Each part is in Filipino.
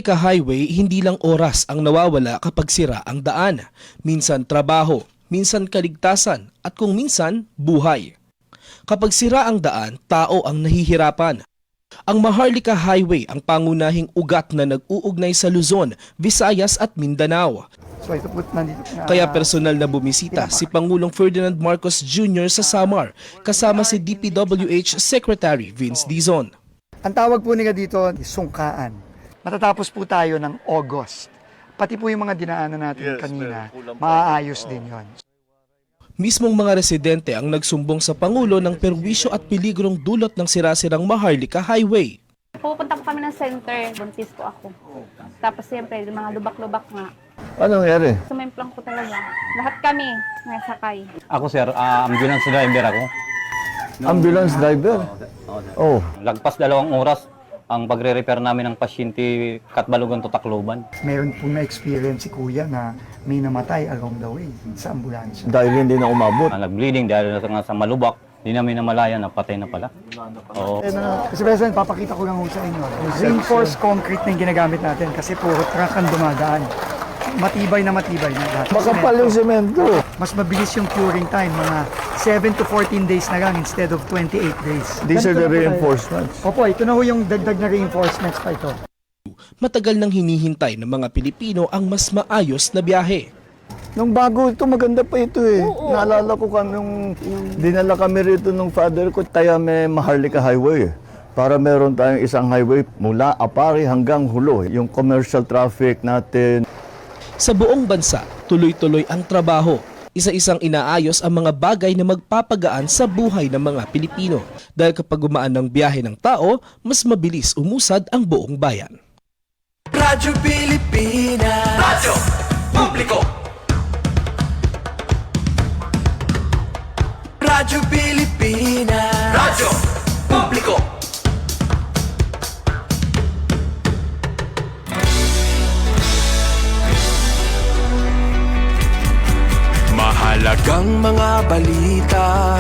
Highway, hindi lang oras ang nawawala kapag sira ang daan. Minsan trabaho, minsan kaligtasan, at kung minsan buhay. Kapag sira ang daan, tao ang nahihirapan. Ang Maharlika Highway ang pangunahing ugat na nag-uugnay sa Luzon, Visayas at Mindanao. So ito po nandito na. Kaya personal na bumisita si Pangulong Ferdinand Marcos Jr. sa Samar, kasama si DPWH Secretary Vince Dizon. Ang tawag po nila dito, sungkaan. Matatapos po tayo ng August. Pati po yung mga dinaanan natin kanina, maaayos din yon. Mismong mga residente ang nagsumbong sa Pangulo ng perwisyo at peligrong dulot ng sirasirang Maharlika Highway. Pupunta po kami ng center, buntis po ako. Tapos siyempre, yung mga lubak-lubak nga. Ano nangyari? Sumemplang po talaga. Lahat kami nasakay. Ako sir, ambulance driver ako. Ambulance driver? Oh. Lagpas 2 oras ang pagre-repair namin ng pasyente Katbalogan to Tacloban. Meron po na-experience si Kuya na may namatay along the way sa ambulansya. Dahil hindi na umabot. Nag-bleeding dahil sa malubak. Hindi namin namalayan na patay na pala. Oo. Kasi President, papakita ko lang ho sa inyo. Reinforced concrete na yung ginagamit natin kasi puro truck ang dumadaan. Matibay na lahat. Makapal yung semento. Mas mabilis yung curing time, mga 7 to 14 days na lang instead of 28 days. These are Ganito na po the tayo. reinforcements. Opo, ito na ho yung dagdag na reinforcements pa ito. Matagal nang hinihintay ng mga Pilipino ang mas maayos na biyahe. Nung bago ito, maganda pa ito eh. Naalala ko kami nung dinala kami rito nung father ko, tayo may Maharlika Highway. Para meron tayong isang highway mula Apari hanggang Hulo. Yung commercial traffic natin. Sa buong bansa, tuloy-tuloy ang trabaho. Isa-isang inaayos ang mga bagay na magpapagaan sa buhay ng mga Pilipino. Dahil kapag gumaan ng biyahe ng tao, mas mabilis umusad ang buong bayan. Radyo Pilipinas. Radyo Publiko. Radyo Pilipinas. Radyo Publiko. Mahalagang mga balita,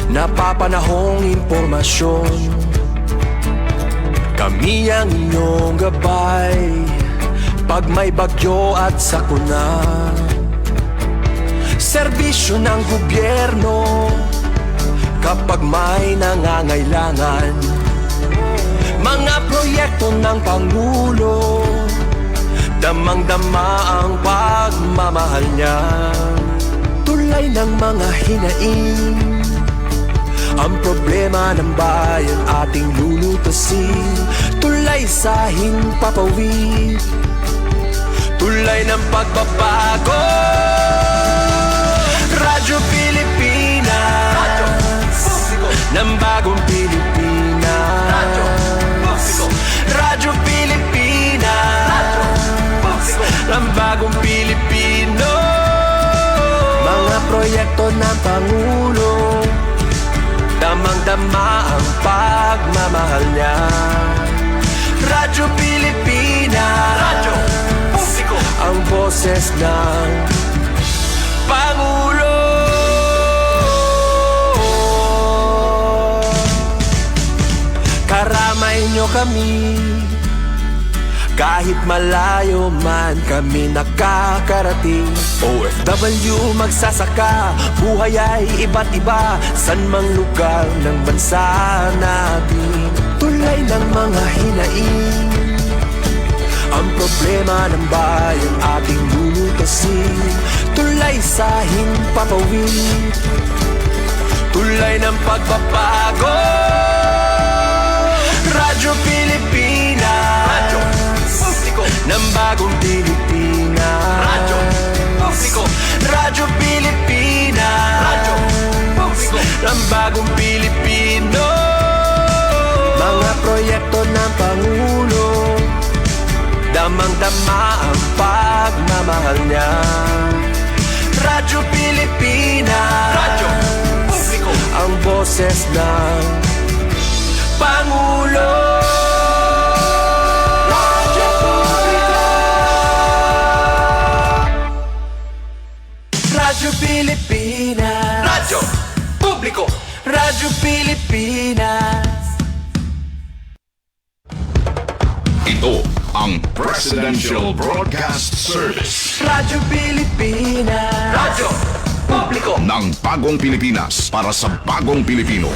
napapanahong impormasyon. Kami ang inyong gabay pag may bagyo at sakuna. Serbisyo ng gobyerno kapag may nangangailangan. Mga proyekto ng Pangulo, damang-dama ang pagmamahal niya. Tulay ng mga hinaing, ang problema ng bayan ating lulutasin. Tulay sa himpapawid, tulay ng pagbabago. Radyo Pilipinas, Radyo Publiko, ng bagong Pilipinas. Radyo Publiko, Radyo Pilipinas, Radyo Publiko, ng bagong Pilipino. Mga proyekto ng Pangulo, damang-dama ang pagmamahal niya. Radyo Pilipinas, Radyo Publiko, ang boses ng Pangulo. Karamay nyo kami, kahit malayo man kami nakakarating. OFW magsasaka, buhay ay iba't iba, san mang lugar ng bansa natin. Tulay ng mga hinaing, ang problema ng bayan ating lulutasin. Tulay sa himpapawid, tulay ng pagbabago. Radyo Pilipinas, Radyo Publiko, ng bagong Pilipinas. Radyo Publiko, Radyo Pilipinas, Radyo Publiko, ng bagong Pilipino. Mga proyekto ng Pangulo, damang-dama ang pagmamahal niya. Radyo Pilipinas, Radyo Publiko, ang boses ng Pangulo. Radyo Publiko, Radyo Pilipinas, Radyo Publiko, Radyo Pilipinas. Ito ang ang Presidential Broadcast Service Radyo Pilipinas. Radyo Publiko ng Bagong Pilipinas para sa Bagong Pilipino.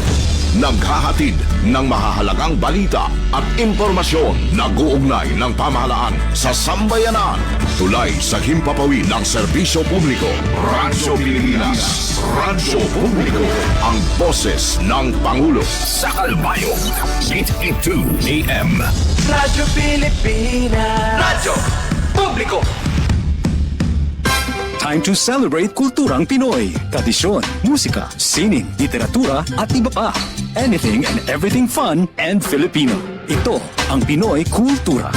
Naghahatid ng mahahalagang balita at impormasyon na guugnay ng pamahalaan sa sambayanan. Tulay sa himpapawid ng serbisyo publiko. Radyo Pilipinas. Radyo Publiko. Ang boses ng Pangulo. Sa Kalbayo. 882 AM. Radyo Pilipinas. Radyo Publiko. Time to celebrate kulturang Pinoy. Tradisyon, musika, sining, literatura at iba pa. Anything and everything fun and Filipino. Ito ang Pinoy Kultura.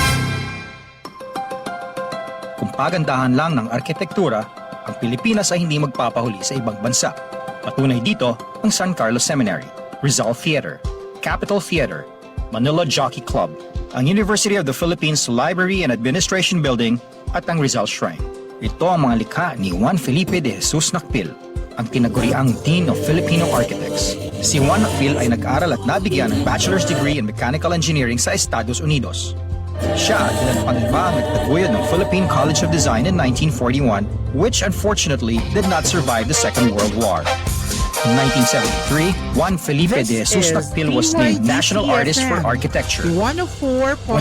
Kung pagandahan lang ng arkitektura, ang Pilipinas ay hindi magpapahuli sa ibang bansa. Patunay dito ang San Carlos Seminary, Rizal Theater, Capitol Theater, Manila Jockey Club, ang University of the Philippines Library and Administration Building at ang Rizal Shrine. Ito ang mga likha ni Juan Felipe de Jesus Nakpil, ang tinaguriang Dean of Filipino Architects. Si Juan Nakpil ay nag-aral at nabigyan ng bachelor's degree in mechanical engineering sa Estados Unidos. Siya at ilan pang iba ang nagtaguyod ng Philippine College of Design in 1941, which unfortunately did not survive the Second World War. In 1973, Juan Felipe de Jesus Nakpil was named National Artist for Architecture. When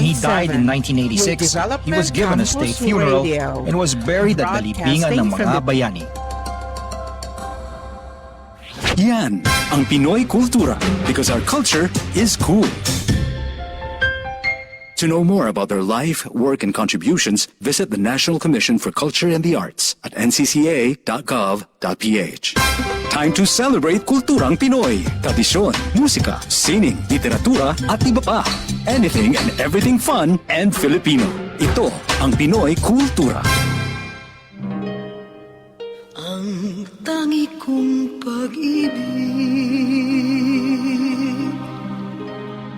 he died in 1986, he was given a state funeral and was buried at the libingan ng mga bayani. Yan ang Pinoy Kultura because our culture is cool. To know more about their life, work, and contributions, visit the National Commission for Culture and the Arts at ncca.gov.ph. Time to celebrate kulturang Pinoy. Tradisyon, musika, sining, literatura at iba pa. Anything and everything fun and Filipino. Ito ang Pinoy Kultura. Ang tangi kong pag-ibig.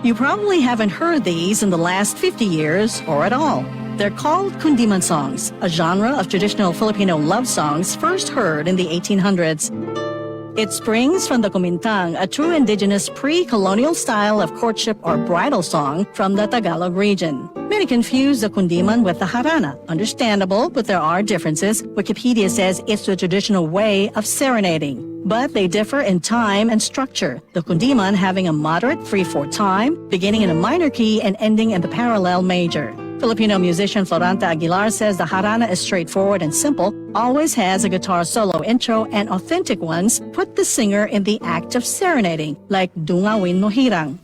You probably haven't heard these in the last 50 years or at all. They're called kundiman songs, a genre of traditional Filipino love songs first heard in the 1800s. It springs from the kumintang, a true indigenous pre-colonial style of courtship or bridal song from the Tagalog region. Many confuse the kundiman with the harana. Understandable, but there are differences. Wikipedia says it's the traditional way of serenading. But they differ in time and structure, the kundiman having a moderate 3/4 time, beginning in a minor key and ending in the parallel major. Filipino musician Floranta Aguilar says the harana is straightforward and simple, always has a guitar solo intro, and authentic ones put the singer in the act of serenading, like Dungawin Mo Hirang.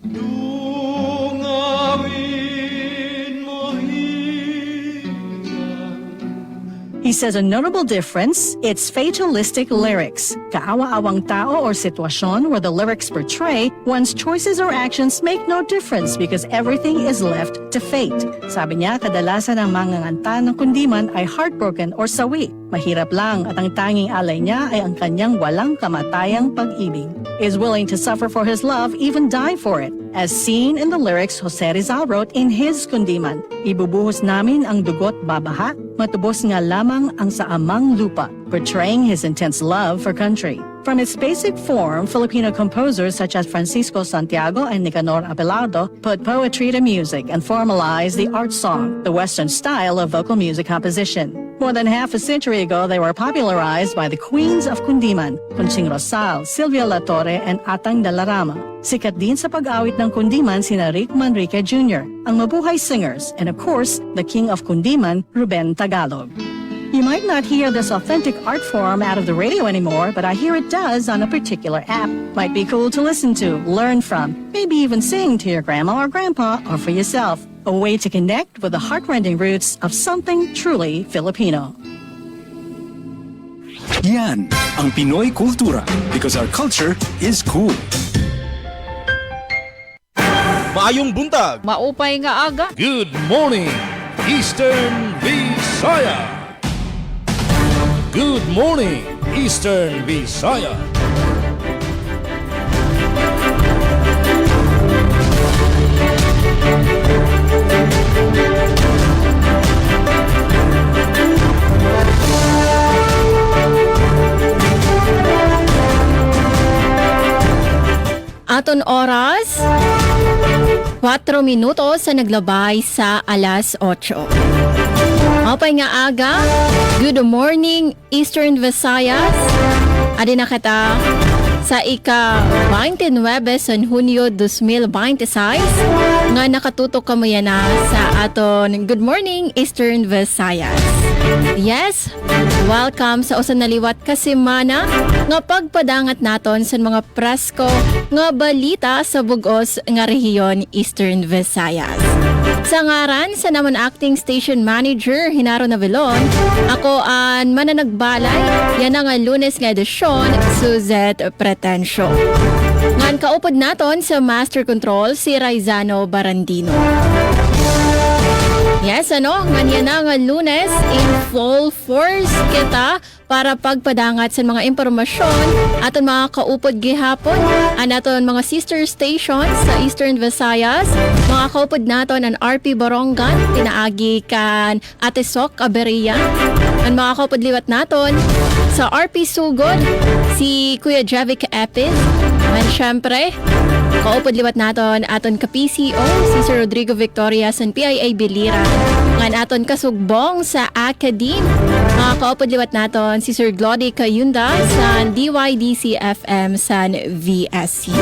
He says a notable difference, it's fatalistic lyrics. Kaawa-awang tao or sitwasyon where the lyrics portray one's choices or actions make no difference because everything is left to fate. Sabi niya, kadalasan ang mga nganta ng kundiman ay heartbroken or sawi. Mahirap lang at ang tanging alay niya ay ang kanyang walang kamatayang pag-ibig. Is willing to suffer for his love, even die for it. As seen in the lyrics Jose Rizal wrote in his kundiman, ibubuhos namin ang dugot babaha, matubos nga lamang ang sa amang lupa, portraying his intense love for country. From its basic form, Filipino composers such as Francisco Santiago and Nicanor Abelardo put poetry to music and formalized the art song, the Western style of vocal music composition. More than half a century ago, they were popularized by the queens of kundiman, Conching Rosal, Silvia La Torre, and Atang Dalarama. Sikat din sa pag-awit ng kundiman sina Rick Manrique Jr., ang mabuhay singers, and of course, the king of kundiman, Ruben Tagalog. You might not hear this authentic art form out of the radio anymore, but I hear it does on a particular app. Might be cool to listen to, learn from, maybe even sing to your grandma or grandpa or for yourself. A way to connect with the heart-rending roots of something truly Filipino. Yan ang Pinoy Kultura because our culture is cool. Maayong buntag! Maupay nga aga. Good morning, Eastern Visaya! Good morning, Eastern Visaya! Aton oras 4 minutos sa naglabay sa alas 8. Mapay nga aga, good morning Eastern Visayas. Adi na kita sa ika-29 sa Hunyo 2026 nga nakatutok kamo yan na sa aton Good Morning Eastern Visayas. Yes, welcome sa usan na liwat ka semana nga pagpadangat naton sa mga presko nga balita sa bugos nga rehiyon Eastern Visayas. Sa ngaran sa naman acting station manager Hinaro Navilon, ako ang mananagbalay yan nga Lunes nga edisyon Suzette Pretensio. Ngan kaupod naton sa Master Control si Raizano Barandino. Yes, ngan yan nga Lunes in full force kita para pagpadangat sa mga impormasyon aton mga kaupod gihapon an aton mga sister stations sa Eastern Visayas, mga kaupod naton ang RP Borongan, pinaagi kan Ate Sok Aberia, ang mga kaupod liwat naton sa RP Sugod si Kuya Javic Epis, man syempre kaupod liwat naton aton ka-PCO si Sir Rodrigo Victoria sa PIA Bilira, ngan aton kasugbong sa Academe, mga kaupod liwat naton si Sir Glody Kayunda sa DYDC FM sa VSU.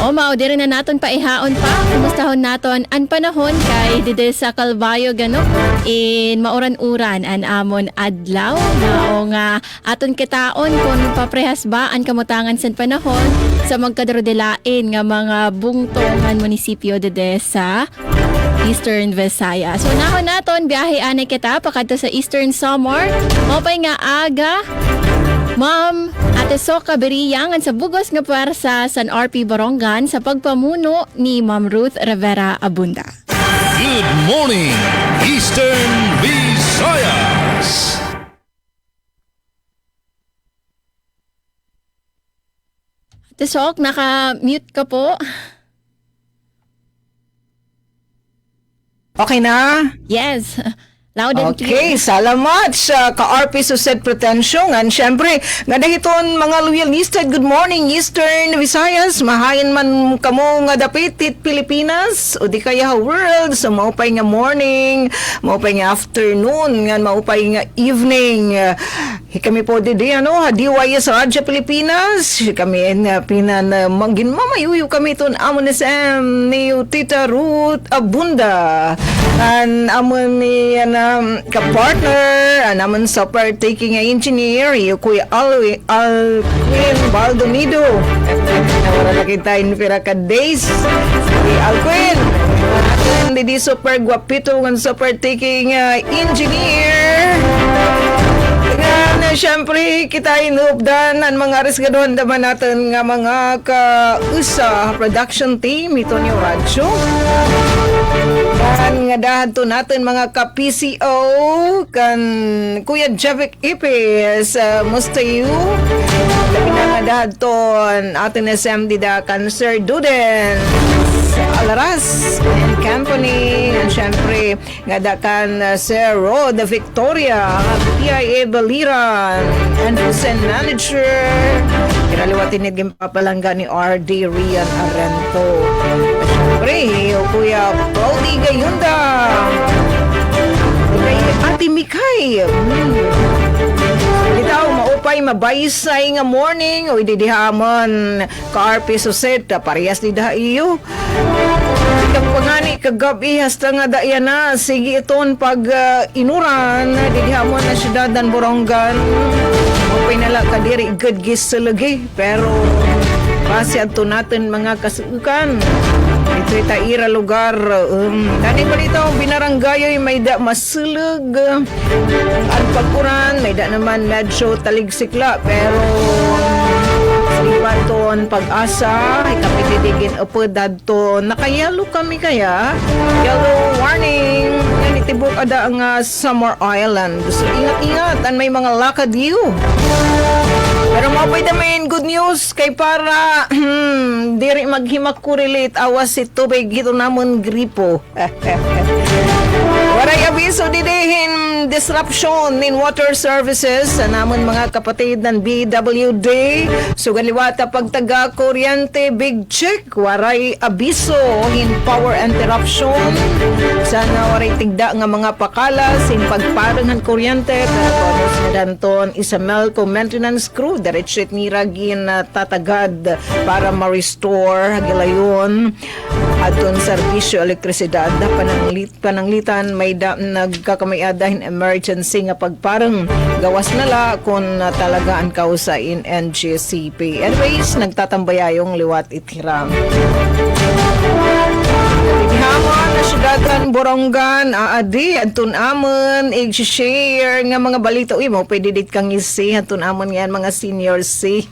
Oo, maudiri na naton paihaon pa. Kumustahon naton ang panahon kay dide sa Calvayo gano in mauran-uran an amon adlaw mao nga aton kitaon kung paprehas ba ang kamutangan sa panahon sa magkadrodelain nga mga bungtongan munisipyo dide sa Eastern Visayas. So nahon naton biyahe anay kita pakadto sa Eastern Samar. Mapay nga aga Ma'am Ate Soka Beriyang sa bugos nga puwersa sa RP Borongan sa pagpamuno ni Ma'am Ruth Rivera Abunda. Good morning, Eastern Visayas! Ate Sok, naka-mute ka po. Okay na? Yes. Loud and Okay, clear. salamat sa ka-RP Suset Pretension. And syempre, nga dahiton mga loyalistas, good morning Eastern Visayas. Mahayin man kamo nga dapitit Pilipinas o di kaya world. So maupay nga morning, maupay nga afternoon, nga maupay nga evening. Kami po didi DYS Radyo Pilipinas. Kami pinan mangin mamayuyo kami ton amon SM ni Tita Ruth Abunda. And amon ni ka-partner, naman sa partaking engineer, yung Kuya Alquin Baldomido. Nawala na kita in pira ka days. Si Alquin. Hindi super guapito ng super taking engineer. Na syempre kita inupdan ang mga resgadon naman natin nga mga ka-usa production team ito ni radyo. Kan nga dahanto natin mga ka-PCO kan Kuya Javic Ipis, mustayo. Labi na nga dahanton atin SMD da kan Sir Duden Alaras and Company, and syempre nga da kan Sir Rod Victoria, PIA Baliran and Hussein Manager. Kinaliwatin naging papalangga ni RD Rian Arento. Siyempre, Kuya Pauli Gayunda. Kay Ate Mikay. Itaw, maupay, mabaysay nga morning. O ididihamon, ka-RP Suset, parehas di da iyo. Ikang pangani, kagabi, hasta nga da yan na. Sige iton pag inuran, didihamon na syudad dan Borongan. Maupay nala kadiri, good gis sa lagi. Pero, base ato natin mga kasukan. Ito'y taira lugar. Dani pa dito, binaranggayoy, may da masulog. At pagkuran, may da naman medyo taligsikla. Pero, Ibaton pag-asa, kami didigin upo dadto. Nakayalo kami kaya. Yellow warning. Yan itibok ada ang Summer Island. So, ingat-ingat. An may mga lakad you. Pero mapay naman good news kay para diri maghimak-correlate awas si tubig gito namon gripo. Waray abiso didihin disruption in water services sa namon mga kapatid ng BWD. Sugaliwata pagtaga kuryente, big check, waray abiso in power interruption. Sana waray tigda nga mga pakalas in pagparangan kuryente. Pero konos na danton isamelco maintenance crew diretsit ni ragin tatagad para ma-restore hagilayon aton serbisyo elektrisidad pananglitan may nagkakamayadahin emergency nga pagparang gawas nala kung talagaan kausa in NGCP. Anyways, nagtatambayayong liwat ithiram. Hamon na syudadan Borongan aadi antun amon i-share nga mga balita uy mo pwede dit kang isi antun amon nga mga senior si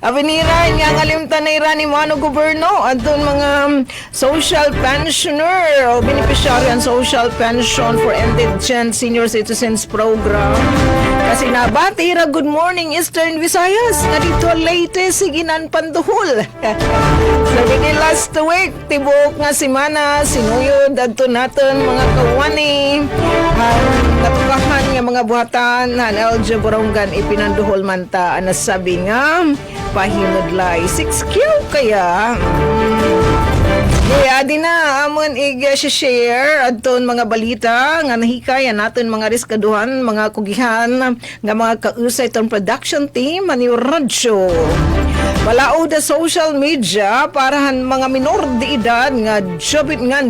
avenira nga ngalimtan na irani mano gobyerno antun mga social pensioner o beneficiary and social pension for indigent senior citizens program kasi nabati ra good morning Eastern Visayas nga dito latest siginan panduhol so ini last week tibok nga simana sinuyod adto naton mga kawani natukahan nga mga buhatan han LJ Borongan ipinanduhol man ta nasabi nga pahinudlay 6 kaya di na amon i-share adton mga balita nga nahikayan naton mga riskaduhan mga kugihan nga mga kausay ton production team ani radyo Walaod sa social media parahan mga minor de edad nga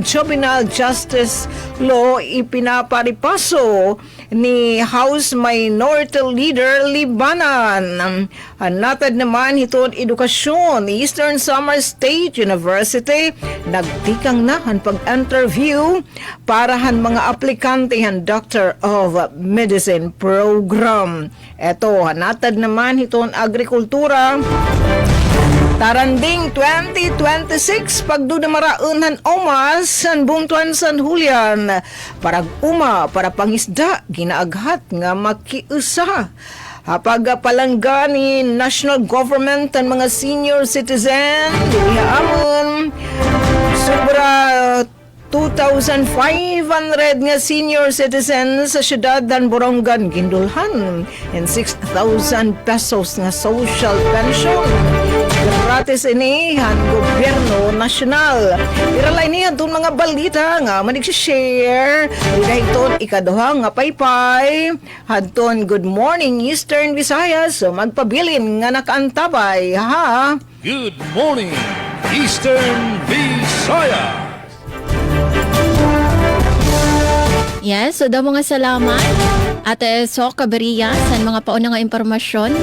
juvenile justice law ipinaparipaso ni House Minority Leader Libanan. Natad naman hitong edukasyon ni Eastern Samar State University nagtikang na han pag-interview parahan mga aplikante han Doctor of Medicine program. Eto, natad naman hitong agrikultura Taranding 2026 pagdudamaraunan omas san bungtuan San Julian parag para pangisda ginaaghat nga makiusa hapag palangga ni national government ang mga senior citizen dihamon sobra 2,500 nga senior citizens sa syudad ng Borongan gindulhan and 6,000 pesos nga social pension. Gratis ini han gobyerno nasyonal. Iralay niya itong mga balita nga manig-share. Dahil ikaduha nga paypay. Hadton good morning Eastern Visayas. So magpabilin nga nakaantabay. Ha? Good morning Eastern Visayas. Yes, so daw mga salamat. Ate Sok Caberia sa mga pauna nga impormasyon.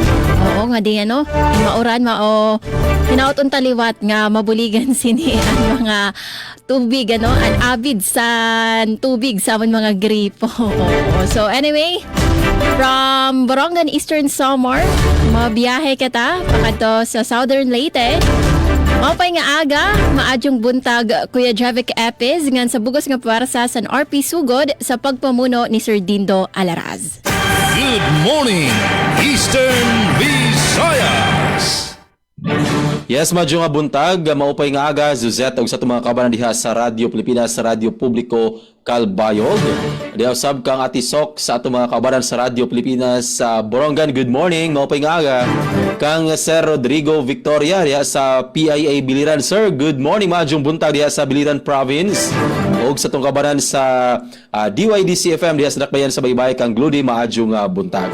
Oo nga di ano, mauran mao hinaot taliwat nga mabuligan sini ang mga tubig ano, an avid sa tubig sa mga gripo. So anyway, from Borongan Eastern Samar, mabiyahe kita pakadto sa Southern Leyte. Mapay nga aga, maadyong buntag Kuya Javik Epis ngan sa bugos nga parsa sa RP Sugod sa pagpamuno ni Sir Dindo Alaraz. Good morning Eastern Visayas. Yes, madyo nga buntag, maupay nga aga, Zuzette, og sa itong mga kabanan diha sa Radyo Pilipinas, sa Radyo Publiko Kalbayog. Diha usab kang Ati Sok sa itong mga kabanan sa Radyo Pilipinas sa Borongan. Good morning, maupay nga aga. Kang Sir Rodrigo Victoria diha sa PIA Biliran. Sir, good morning, madyong buntag diha sa Biliran Province. Og sa itong kabanan sa DYDC-FM diha sa Dakbayan sa Baybay, kang Gludi, madyong buntag.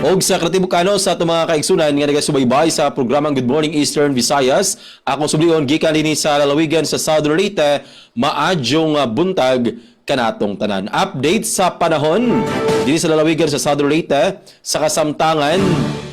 Og sa Kratibukano sa itong mga kaigsunan nga nagasubaybay sa programang Good Morning Eastern Visayas. Akong sublion gikan dinhi sa lalawigan sa Southern Leyte, maadyong buntag kanatong tanan. Update sa panahon dinhi sa lalawigan sa Southern Leyte sa kasamtangan.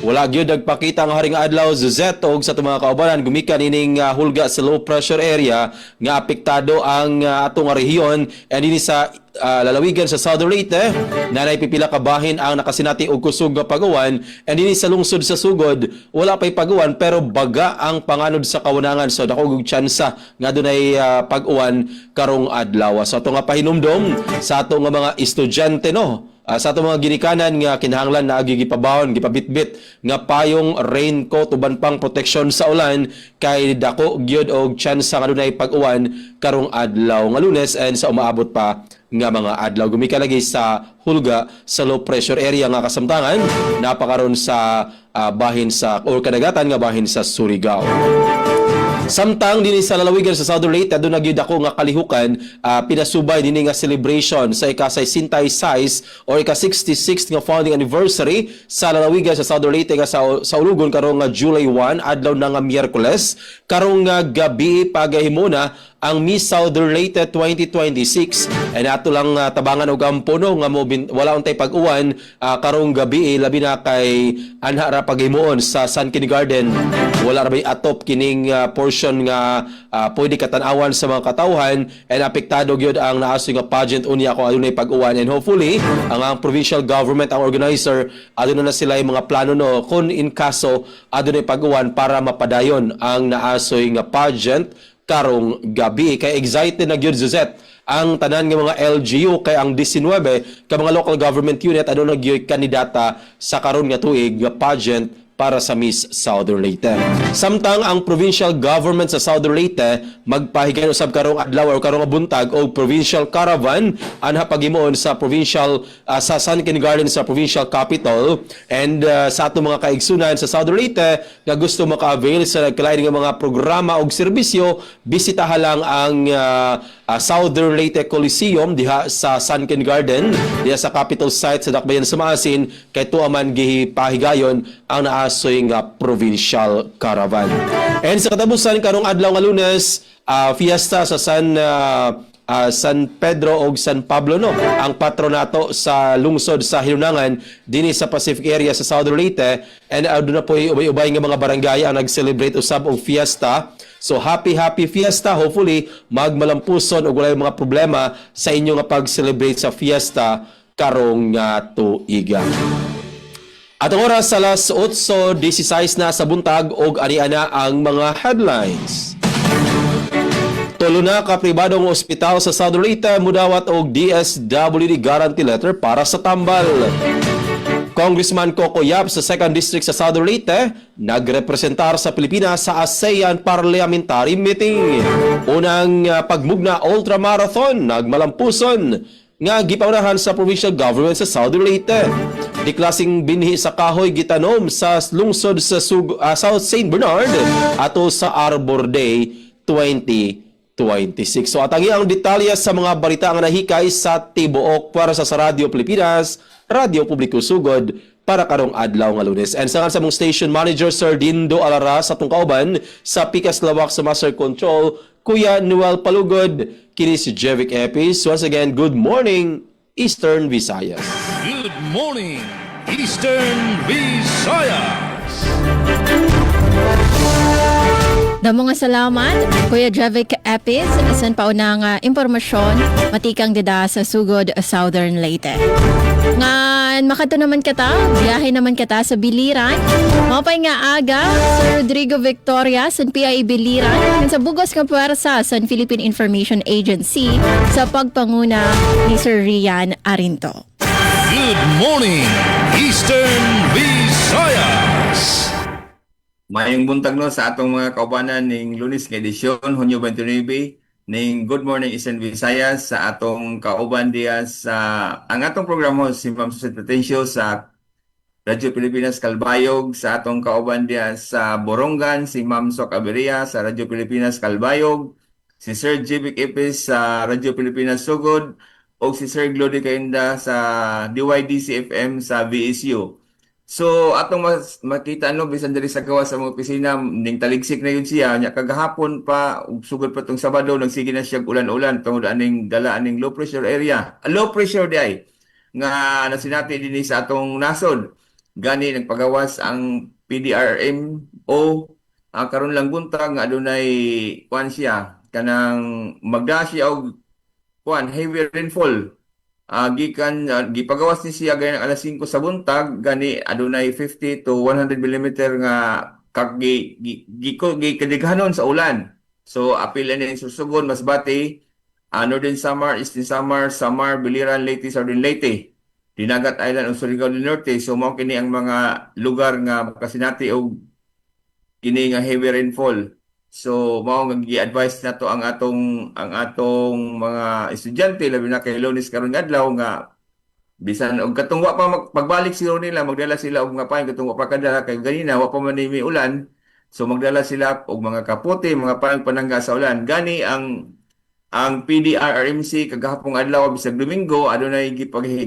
Wala gyud nagpakita nga haring adlaw Zuzette og sa itong mga kaubanan gumikan ining hulga sa low pressure area nga apektado ang atong rehiyon and dinhi sa lalawigan sa Southern Leyte na naipipila ka bahin ang nakasinati og kusog nga pag-uwan and dinhi sa lungsod sa Sugod wala pay pag-uwan pero baga ang panganod sa kawanangan so dako og tsansa nga dunay pag-uwan karong adlaw. So ato nga pahinumdom sa ato nga mga estudyante no. Sa ato mga ginikanan nga kinahanglan na gigipabawon gipabitbit nga payong raincoat uban pang proteksyon sa ulan kay dako gyud og tsansa nga dunay pag-uwan karong adlaw nga Lunes and sa umaabot pa nga mga adlaw. Gumika lagi sa hulga sa low pressure area nga kasamtangan napakaron sa bahin sa or kadagatan nga bahin sa Surigao. Samtang dinhi sa lalawigan sa Southern Leyte aduna gyud ako nga kalihukan pinasubay dinhi nga celebration sa ika-66 or ika-66th nga founding anniversary sa lalawigan sa Southern Leyte nga sa ulugon karong nga July 1 adlaw na nga Miyerkules karong nga gabi pagahimuna ang Miss Southern Leyte 2026 and ato lang tabangan og ampuno nga wala untay pag-uwan karong gabi labi na kay anha ra paghimuon sa Sun Kindergarten wala ra bay atop kining portion nga pwede katanawan sa mga katawhan and apektado gyud ang naasoy nga pageant unya kung adunay pag-uwan and hopefully ang provincial government ang organizer aduna na sila yung mga plano no kung in kaso adunay pag-uwan para mapadayon ang naasoy nga pageant karong gabi. Kay excited na gyud Suzette ang tanan nga mga LGU kay ang 19 ka mga local government unit aduna gyud kandidata sa karon nga tuig nga pageant para sa Miss Southern Leyte. Samtang ang provincial government sa Southern Leyte magpahigayon usab karong adlaw o karong buntag og provincial caravan anha paghimuon sa provincial sa Sun Kindergarten sa provincial capital and sa ato mga kaigsunan sa Southern Leyte nga gusto maka-avail sa nagkalain nga mga programa og serbisyo bisitaha lang ang Southern Leyte Coliseum diha sa Sun Kindergarten diha sa capital site sa Dakbayan sa Maasin kay tuwa man gipahigayon ang naasoy nga provincial caravan. And sa katapusan karong adlaw nga Lunes, fiesta sa San Pedro o San Pablo no ang patronato sa lungsod sa Hilunangan dinhi sa Pacific area sa Southern Leyte and aduna po ubay-ubay nga mga barangay ang nag-celebrate usab og fiesta. So happy fiesta, hopefully magmalampuson og walay mga problema sa inyo nga pag-celebrate sa fiesta karong nga tuiga. At ang oras sa alas 8:16 na sa buntag og ani-ana ang mga headlines. Tulo na ka pribadong ospital sa Southern Leyte mudawat og DSWD guarantee letter para sa tambal. Congressman Coco Yap sa 2nd District sa Southern Leyte nagrepresentar sa Pilipinas sa ASEAN Parliamentary Meeting. Unang pagmugna ultramarathon nagmalampuson nga gipaunahan sa provincial government sa Southern Leyte. Di klaseng binhi sa kahoy gitanom sa lungsod sa South St. Bernard ato sa Arbor Day 2026. So atangi ang detalye sa mga balita nga nahikay sa tibuok para sa Radio Pilipinas, Radio Publiko Sugod para karong adlaw nga Lunes. And sa mong station manager Sir Dindo Alara sa atong kauban sa Pikas Lawak sa Master Control Kuya Noel Palugod, kini si Jevic Epis. Once again, good morning Eastern Visayas. Good morning, Eastern Visayas. Damo nga salamat, Kuya Jevic Epis. Isan pa unang impormasyon, matikang dida sa Sugod, Southern Leyte. Nga makato naman kata, biyahe naman kata sa Biliran. Mapay nga aga, Sir Rodrigo Victoria sa PIA Biliran. Sa bugos nga puwersa sa Philippine Information Agency sa pagpanguna ni Sir Rian Arinto. Good morning, Eastern Visayas. Mayong buntag no sa atong mga kaubanan ning Lunes nga edisyon Hunyo 29 ning Good Morning Eastern Visayas sa atong kauban diya sa ang atong programa si Ma'am Suset Patencio sa Radyo Pilipinas Kalbayog, sa atong kauban diya sa Borongan si Ma'am Sok Aberia sa Radyo Pilipinas Kalbayog, si Sir Jevic Epis sa Radyo Pilipinas Sugod o si Sir Glody Kainda sa DYDC FM sa VSU. So atong makita no bisan diri sa gawas sa mga opisina ning taligsik na yun siya nya kagahapon pa sugod pa tong Sabado nagsige na siya ulan-ulan tungod aning dala aning low pressure area. Low pressure di ay nga nasinati dinhi sa atong nasod. Gani nagpagawas ang PDRMO karon lang buntag nga adunay kuan siya kanang magda siya og kuan heavy rainfall. Gipagawas ni siya gani alas 5 sa buntag gani adunay 50 to 100 mm nga gikadighanon sa ulan. So apil ani susugod Masbate, Northern Samar, Eastern Samar, Samar, Biliran, Leyte, Southern Leyte, Dinagat Island ug Surigao del Norte. So mao kini ang mga lugar nga makasinati og kini nga heavy rainfall. So mao nga gi-advise nato ang atong mga estudyante labi na kay Lunes karon nga adlaw nga bisan og katong wa pa pagbalik siguro nila magdala sila og mga pain katong wa pa kadala kay ganina wa pa man ni ulan. So magdala sila og mga kapote, mga pain panangga sa ulan. Gani ang PDRRMC kagahapong adlaw bisag Domingo adunay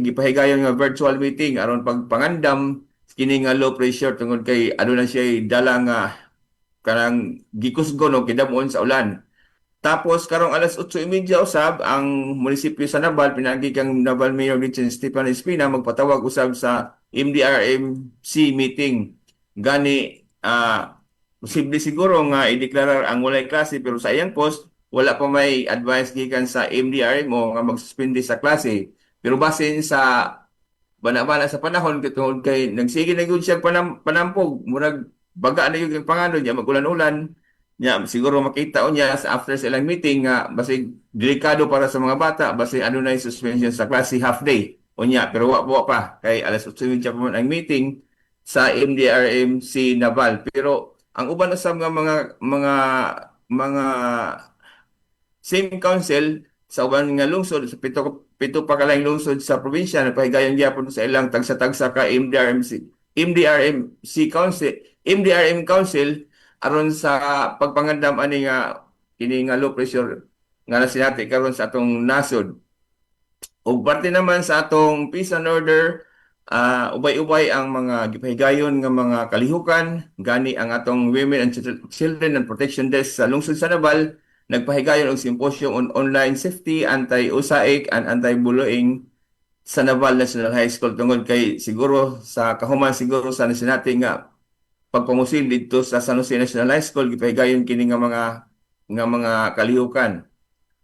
gipahigayon nga virtual meeting aron pagpangandam kini nga low pressure tungod kay aduna siya dala nga kanang gikusgon o kidamon sa ulan. Tapos karong alas 8:30 usab ang munisipyo sa Naval pinagi kang Naval Mayor Richard Stefan Espina magpatawag usab sa MDRMC meeting. Gani posible siguro nga ideklarar ang walay klase pero sa iyang post wala pa may advice gikan sa MDRMO nga magsuspende sa klase. Pero basin sa bana-bana sa panahon tungod kay nagsige na gyud siya panampog murag baga na yung pangano niya magulan-ulan niya siguro makita niya sa after sa ilang meeting nga basig delikado para sa mga bata basig ano na yung suspension sa klase half day unya pero wa pa kay alas 8:30 pa man ang meeting sa MDRMC Naval pero ang uban usab nga mga same council sa uban nga lungsod sa pito pa ka lang lungsod sa probinsya nagpahigayon gyapon sa ilang tagsa-tagsa ka MDRM Council aron sa pagpangandam ani nga kini nga low pressure nga nasinati karon sa atong nasod. Ug parte naman sa atong peace and order ubay-ubay ang mga gipahigayon nga mga kalihukan gani ang atong Women and Children and Protection Desk sa lungsod sa Naval nagpahigayon og symposium on online safety, anti-USAID and anti-bullying sa Naval National High School tungod kay siguro sa kahuman siguro sa nasinati nga pagpamusil dito sa San Jose National High School gipahigayon kini nga mga kalihukan.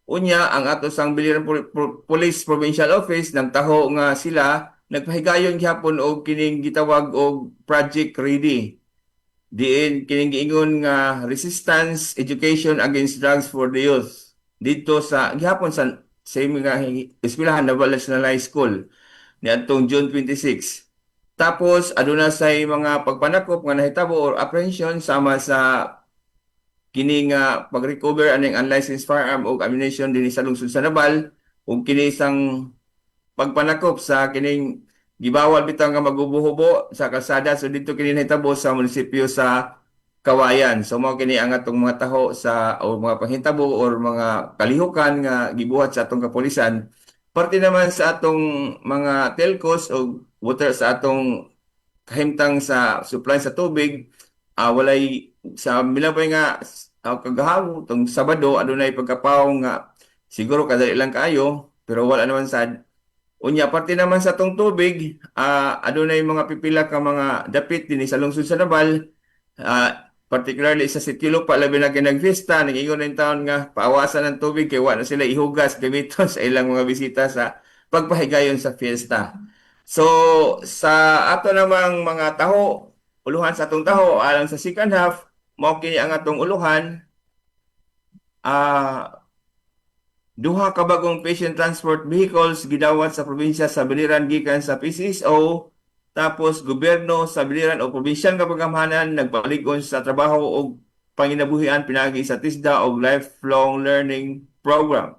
Unya ang ato sang Biliran Police Provincial Office nagtaho nga sila nagpahigayon gihapon og kining gitawag og Project Ready. Diin kining giingon nga resistance education against drugs for the youth dito sa gihapon sa mga eskwelahan Naval National High School niadtong June 26. Tapos aduna say mga pagpanakop nga nahitabo or apprehension sama sa kini nga pag-recover aning unlicensed firearm o ammunition dinhi sa lungsod sa Naval ug kini sang pagpanakop sa kining gibawal bitaw nga magubo-hubo sa kalsada so dito kini nahitabo sa munisipyo sa Kawayan. So mao kini ang atong mga taho sa o mga panghitabo or mga kalihukan nga gibuhat sa atong kapulisan. Parte naman sa atong mga telcos o water sa atong kahimtang sa supply sa tubig, walay sa milabay nga kagahaw tong Sabado adunay pagkapaw nga siguro kadali lang kaayo pero wala naman sad. Unya parte naman sa atong tubig, adunay mga pipila ka mga dapit dinhi sa lungsod sa Naval, particularly sa Sitio Lupa labi na kinagfiesta nag-ingon ng taon nga paawasan ng tubig kay wala sila ihugas gamiton sa ilang mga bisita sa pagpahigayon sa fiesta. So sa ato namang mga taho, uluhan sa atong taho alang sa second half, mao kini ang atong uluhan duha ka bagong patient transport vehicles gidawat sa probinsya sa Biliran gikan sa PCSO. Tapos gobyerno sa Biliran o probinsyang kapagamahanan nagpalig-on sa trabaho o panginabuhian pinagi sa TISDA o lifelong learning program.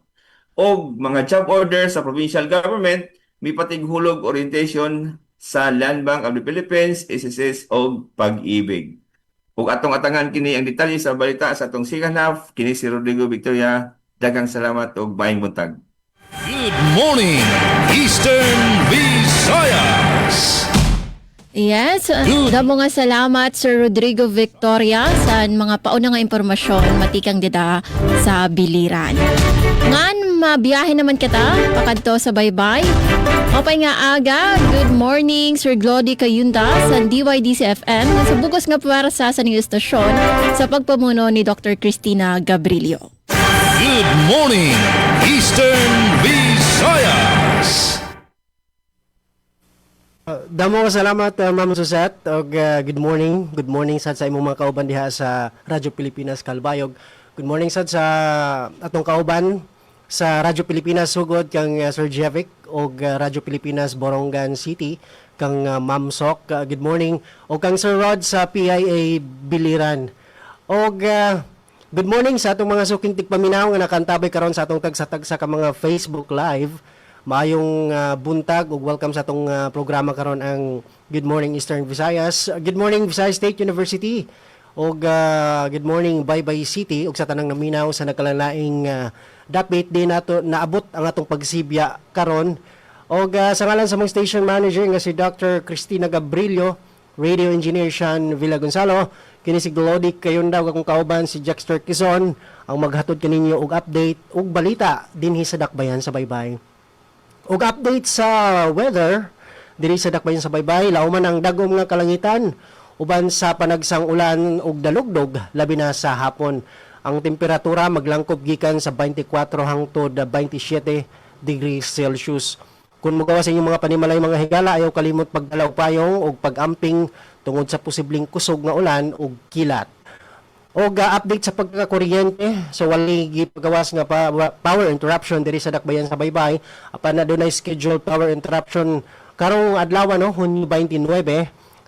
O mga job order sa provincial government may patighulog orientation sa Land Bank of the Philippines, SSS o Pag-ibig. Ug atong atangan kini ang detalye sa balita sa atong second half kini si Rodrigo Victoria. Daghang salamat ug maayong buntag. Good morning, Eastern Visayas! Yes, damo nga salamat Sir Rodrigo Victoria sa mga pauna nga impormasyon matikang dida sa Biliran. Ngan mabiyahe naman kita pakadto sa baybay. Opay nga aga, good morning Sir Glody Kayunda sa DYDC FM sa bugos nga para sa niyong istasyon sa pagpamuno ni Dr. Cristina Gabrilio. Good morning, Eastern Visayas! Damo salamat Ma'am Suzette og good morning sad sa imong mga kauban diha sa Radyo Pilipinas Kalbayog. Good morning sad sa atong kauban sa Radyo Pilipinas sugod kang Sir Jevic og Radyo Pilipinas Borongan City kang Ma'am Sok. Good morning og kang Sir Rod sa PIA Biliran. Og Good morning sa atong mga suking tigpaminaw nga nakantabay karon sa atong tagsa-tagsa ka mga Facebook Live. Maayong buntag ug welcome sa atong programa karon ang Good Morning Eastern Visayas. Good morning Visayas State University. Og good morning Baybay City ug sa tanang naminaw sa nakalalaing dapit din nato naabot ang atong pagsibya karon. Og sa ngalan sa mong station manager nga si Dr. Cristina Gabrillo, radio engineer Sean Villa Gonzalo, kini si Glodic kayon daw akong kauban si Jackster Quezon ang maghatod kaninyo og update ug balita dinhi sa Dakbayan sa Baybay. Og update sa weather diri sa Dakbayan sa Baybay, lauman ang dagom nga kalangitan uban sa panagsang ulan ug dalugdog labi na sa hapon. Ang temperatura maglangkob gikan sa 24 hangtod 27 degrees Celsius. Kung magawa sa inyong mga panimalay mga higala, ayaw kalimot pagdalaw payong o pag-amping tungod sa posibleng kusog nga ulan o kilat. O update sa pagkakakuryente, so wali gipagawas nga power interruption diri sa Dakbayan sa Baybay. Apan na doon ay scheduled power interruption karong adlaw no, Hunyo 29,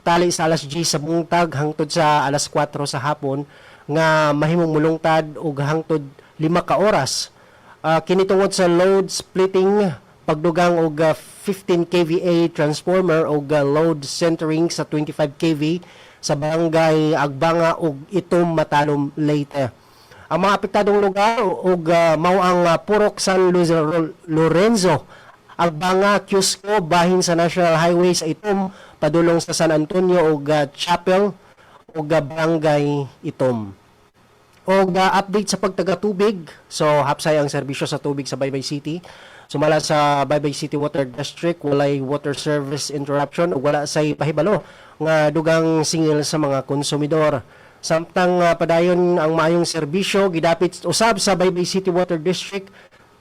tali sa alas 10 sa buntag hangtod sa alas 4 sa hapon nga mahimong mulungtad og hangtod 5 ka oras. Kini tungod sa load splitting, pagdugang og 15 kVA transformer og load centering sa 25 kV sa barangay Agbanga ug Itom, Matalom, Leyte. Ang mga apektadong lugar og mao ang Purok San Lorenzo, Agbanga, Cusco, bahin sa National Highway sa Itom, padulong sa San Antonio ug Chapel ug barangay Itom. Og update sa pagtagatubig, so hapsay ang serbisyo sa tubig sa Baybay City. Sumala sa Baybay City Water District, walay water service interruption ug wala say pahibalo nga dugang singil sa mga konsumidor. Samtang padayon ang maayong serbisyo, gidapit usab sa Baybay City Water District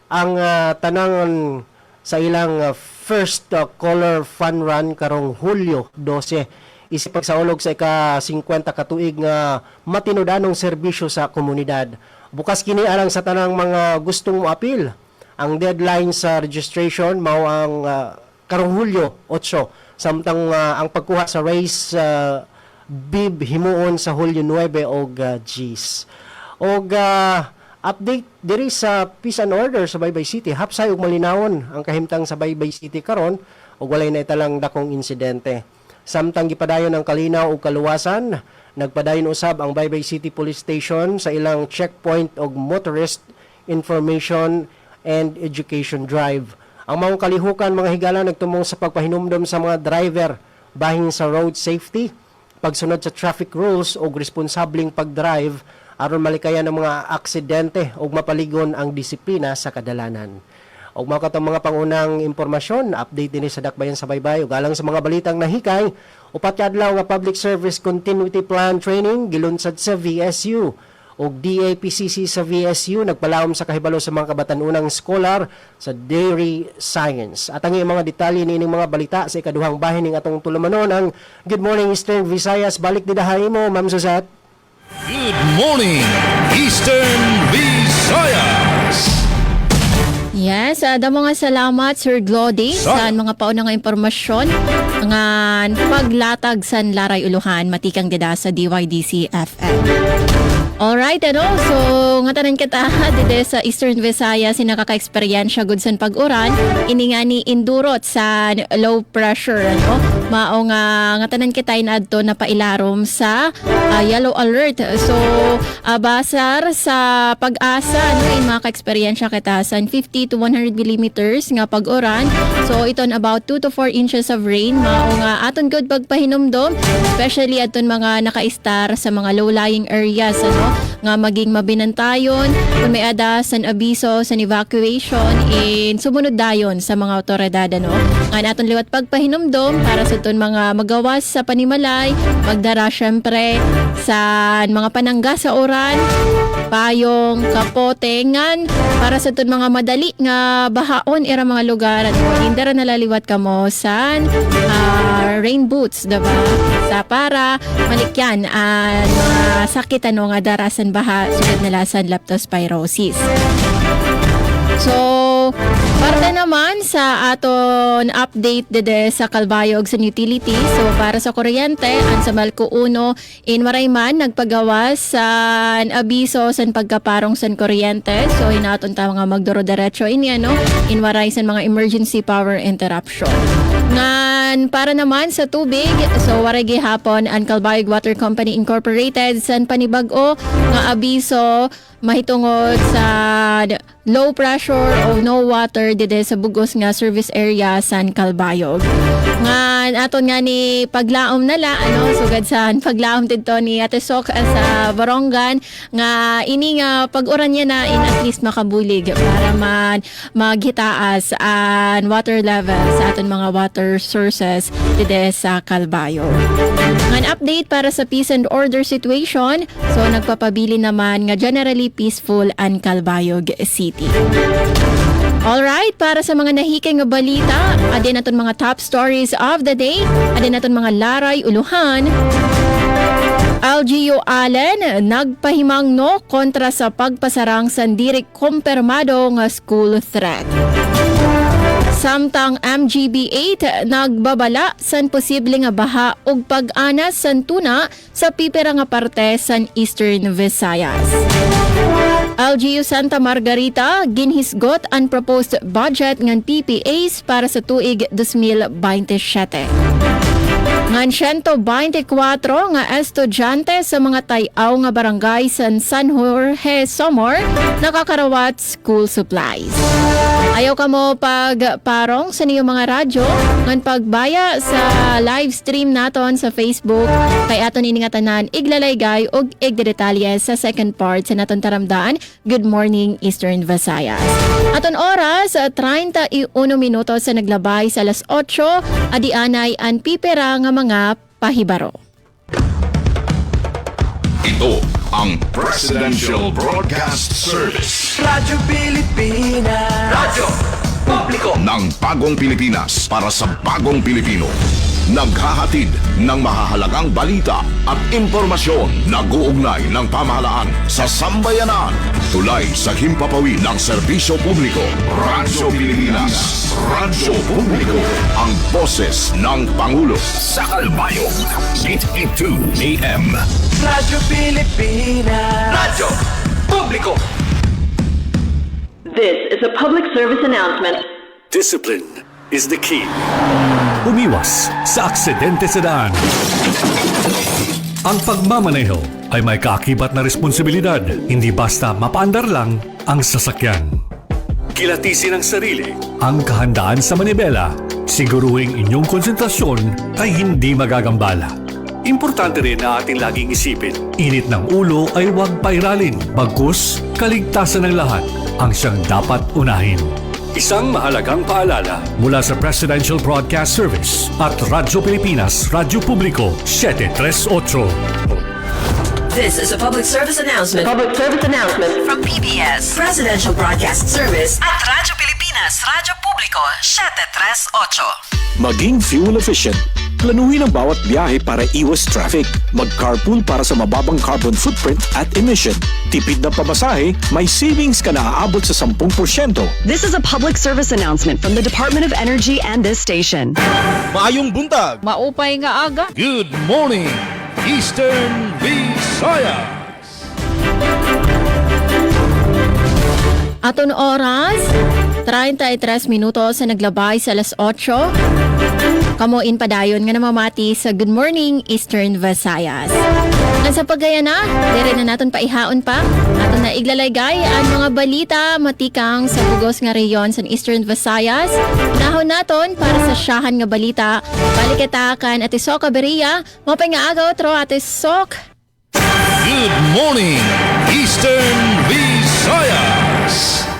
ang tanang sa ilang first color fun run karong Hulyo 12. Isip pagsaulog sa ika-50 katuig nga matinudanong serbisyo sa komunidad. Bukas kini alang sa tanang mga gustong moapil. Ang deadline sa registration mao ang karong Hulyo 8, samtang ang pagkuha sa race bib himuon sa Hulyo 9 og Gs. Og update diri sa peace and order sa Baybay City, hapsay ug malinawon ang kahimtang sa Baybay City karon ug walay na italang dakong insidente. Samtang gipadayon ang kalinaw ug kaluwasan, nagpadayon usab ang Baybay City Police Station sa ilang checkpoint og motorist information and education drive. Ang mga kalihukan mga higala nagtumong sa pagpahinumdom sa mga driver bahin sa road safety, pagsunod sa traffic rules ug responsableng pagdrive aron malikayan ang mga aksidente ug mapaligon ang disiplina sa kadalanan. Og mga katong mga pangunang impormasyon, update din sa Dakbayan sa Baybay ug alang sa mga balitang nahikay, upat ka adlaw nga Public Service Continuity Plan Training gilunsad sa VSU. Og DAPCC sa VSU nagpalaom sa kahibalo sa mga kabatan-unang scholar sa Dairy Science. At ang mga detalye niining mga balita sa ikaduhang bahin ning atong tulumanon ang Good Morning Eastern Visayas. Balik di dahay mo, Ma'am Suzette. Good morning, Eastern Visayas. Yes, damo nga salamat Sir Glody sa mga pauna nga impormasyon nga paglatag san Laray Uluhan matikang dida sa DYDC FM. Alright, so nga tanan kita dito sa Eastern Visayas nakaka-eksperyensya gud san pag-uran ini nga ni indurot sa low pressure mao nga tanan kita inadto na pailarom sa yellow alert. So basar sa pag-asa in maka-eksperyensya kita san 50 to 100 millimeters nga pag-uran. So iton about 2 to 4 inches of rain mao nga aton gud pagpahinumdom, especially aton mga naka-star sa mga low-lying areas nga maging mabinantayon kung may adas san abiso sa evacuation in sumunod dayon sa mga otoridad nga naton liwat pagpahinumdom para sa ton mga magawas sa panimalay, magdara syempre sa mga panangga sa oran, payong, kapote ngan para sa ton mga madali nga bahaon era mga lugar indara nalaliwat kamo sa rain boots, diba? Sa para malikyan mga sakit nga darasan baha sugad nila sa leptospirosis. So parte naman sa aton update dede sa Calbayog sa utility. So para sa kuryente, ang sa Malco 1 in Marayman nagpagawas sa abiso sa pagkaparong sa kuryente. So hinaton ta mga magduro diretso in Maray sa mga emergency power interruption. Ngan para naman sa tubig, so waray gihapon ang Calbayog Water Company Incorporated sa panibag-o nga abiso mahitungod sa low pressure o no water dide sa bugos nga service area san Calbayog. Nga aton nga ni paglaom nala sugad sa paglaom didto ni Ate Sok sa Borongan nga ini nga pag-uran niya na in at least makabulig para man maghitaas ang water level sa aton mga water sources dide sa Calbayog. Nga update para sa peace and order situation, so nagpapabili naman nga generally peaceful ang Calbayog City. Alright, para sa mga nahiking nga balita, adin naton mga top stories of the day, adin naton mga laray uluhan. LGU Allen nagpahimang no kontra sa pagpasarang sandirik kumpirmado nga school threat. Samtang MGB8 nagbabala san posible nga baha ug pag-anas san tuna sa pipira nga parte san Eastern Visayas. LGU Santa Margarita ginhisgot ang proposed budget ng PPAs para sa tuig 2027. Ngan 124 nga estudyante sa mga tayaw nga barangay sa San Jorge Somor nakakarawat school supplies. Ayaw ka mo pagparong sa niyong mga radyo ngan pagbaya sa live stream naton sa Facebook kay aton iningatanan iglalaygay ug igdedetalye sa second part sa naton taramdaan. Good morning Eastern Visayas. Aton oras 31 minutos sa naglabay sa alas 8 adianay ang pipera nga mga pahibaro. Ito ang Presidential Broadcast Service. Radyo Pilipinas. Radyo Publiko Ng bagong Pilipinas para sa bagong Pilipino. Naghahatid ng mahahalagang balita at impormasyon na guugnay ng pamahalaan sa sambayanan. Tulay sa himpapawid ng serbisyo publiko. Radyo Pilipinas. Radyo Publiko. Ang boses ng Pangulo. Sa Calbayog, 882 AM. Radyo Pilipinas. Radyo Publiko. This is a public service announcement. Discipline is the key. Umiwas sa aksidente sa daan. Ang pagmamaneho ay may kaakibat na responsibilidad, hindi basta mapaandar lang ang sasakyan. Kilatisin ang sarili, ang kahandaan sa manibela, siguruhing inyong konsentrasyon ay hindi magagambala. Importante rin na ating laging isipin, init ng ulo ay huwag pairalin, bagkus kaligtasan ng lahat ang siyang dapat unahin. Isang mahalagang paalala mula sa Presidential Broadcast Service at Radyo Pilipinas, Radyo Publiko, 738. This is a public service announcement. Public service announcement from PBS, Presidential Broadcast Service at Radyo Pilipinas, Radyo Publiko, 738. Maging fuel efficient. Planuhin ang bawat biyahe para iwas traffic. Mag-carpool para sa mababang carbon footprint at emission. Tipid na pamasahe, may savings ka na aabot sa 10%. This is a public service announcement from the Department of Energy and this station. Maayong buntag. Maupay nga aga. Good morning, Eastern Visayas. Aton oras 33 minutos sa naglabay sa alas 8. Kamuin padayon nga namamati sa Good Morning Eastern Visayas. Ang sa pagayana, dire na naton paihaon pa. Aton na iglalaygay ang mga balita matikang sa bugos nga reyon sa Eastern Visayas. Nahon naton para sa syahan nga balita. Balik kita kan Ate Sok Aberia. Mapay nga agaw tro Ate Sok. Good morning, Eastern Visayas.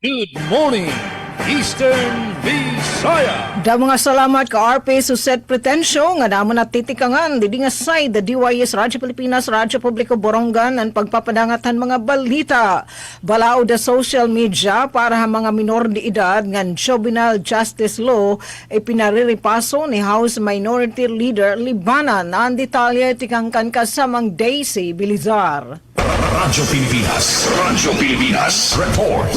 Good morning, Eastern Visayas. Da mga salamat ka RP Suset Pretensyo nga damo na titikangan didi nga side the DYS Radyo Pilipinas Radyo Publiko Borongan ang pagpapadangatan mga balita. Balao da social media para mga minor de edad ngan juvenile justice law ay pinariripaso ni House Minority Leader Libanan. Ang detalye tikangkan kasamang Daisy Bilizar. Radyo Pilipinas. Radyo Pilipinas. Report.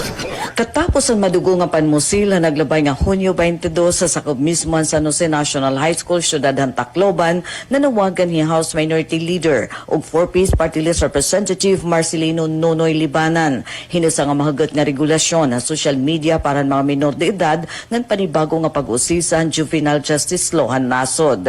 Katapos ang madugo nga panmusil na naglabay nga Hunyo 22 sa sakop mismo ang San Jose National High School, Syudad Tacloban, nanawagan ni House Minority Leader ug 4-piece Party List Representative Marcelino Nonoy Libanan. Hinusa nga mahagot nga regulasyon sa social media para mga minor de edad ng panibago nga pag-usisan Juvenile Justice Law han nasod.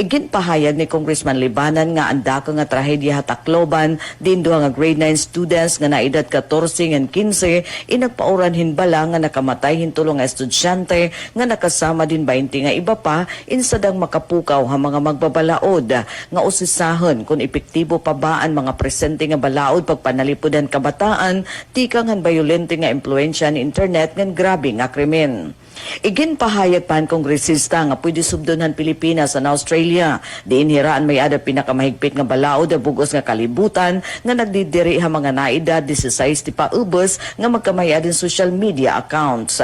Iginpahayag ni Congressman Libanan nga ang dako nga trahedya sa Tacloban din duha nga grade 9 students nga naedad 14 ngan 15 inagpauran hinbala nga nakamatay hintulong nga estudyante nga nakasama din 20 nga iba pa insadang makapukaw ha mga magbabalaod nga usisahon kung epektibo pa ba ang mga presente nga balaod pagpanalipudan kabataan tikang han bayolente nga impluensya ni internet ngan grabe nga krimen. Iginpahayag pa ang kongresista nga pwede subdonan Pilipinas and Australia. Diin hiraan may ada pinakamahigpit nga balaod na bugos nga kalibutan nga nagdidiri ha mga naedad 16 ti paubos nga magkamay din social media accounts.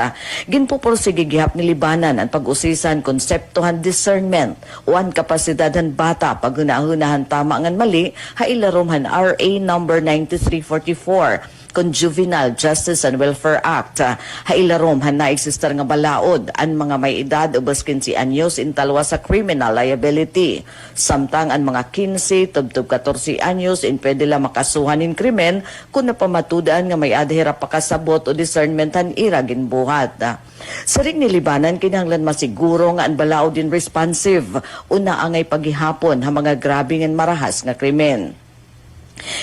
Ginpupursige gihap ni Libanan ang pag-usisan konseptohan discernment o ang kapasidadhan bata paghunahunahan tama ngan mali ha ilarumhan RA number 9344 kon Juvenile Justice and Welfare Act. Hailarom han naeksistar nga balaod ang mga may edad ubos 15 anyos intalwa sa criminal liability. Samtang ang mga 15 tubtub 14 anyos in pwede lang makasuhan in krimen kung napamatudaan nga may adhera pakasabot o discernment han ira ginbuhat. Saring ni Libanan kinahanglan masiguro nga ang balaod din responsive una angay paghihapon ha mga grabe ngan marahas nga krimen.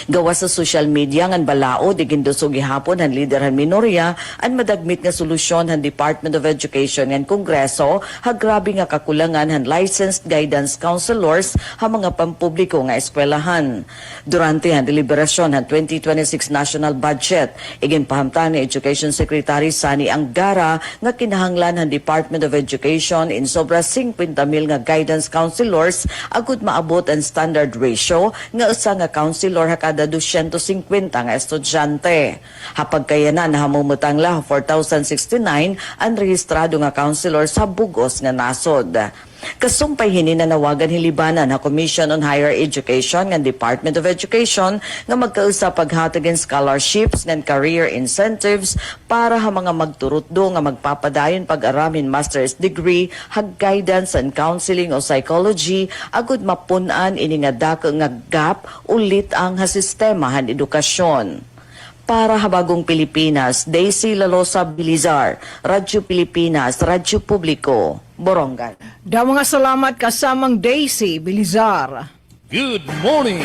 Gawa sa social media ngan balaod igindusog gihapon han lider han minorya ang madagmit nga solusyon han Department of Education ngan Kongreso ha grabe nga kakulangan han licensed guidance counselors ha mga pampubliko nga eskwelahan. Durante han deliberasyon han 2026 national budget iginpahamtan ni Education Secretary Sani Angara nga kinahanglan han Department of Education in sobra 50,000 nga guidance counselors agud maabot ang standard ratio nga usa nga counselor ha kada 250 nga estudyante. Hapag kaya na nahamumutang la 4,069 ang rehistrado nga counselor sa bugos nga nasod. Kasumpay hininanawagan ni Libanan na Commission on Higher Education ng Department of Education nga magkausap paghatag ng scholarships ng career incentives para ha mga magturutdo nga magpapadayon pag-aramin master's degree hag guidance and counseling o psychology agud mapunan ini nga dako nga gap ulit ang ha sistema han edukasyon. Para Habagong Pilipinas, Daisy Lalosa Bilizar, Radyo Pilipinas, Radyo Publiko, Borongan. Da mga salamat kasamang Daisy Bilizar. Good morning,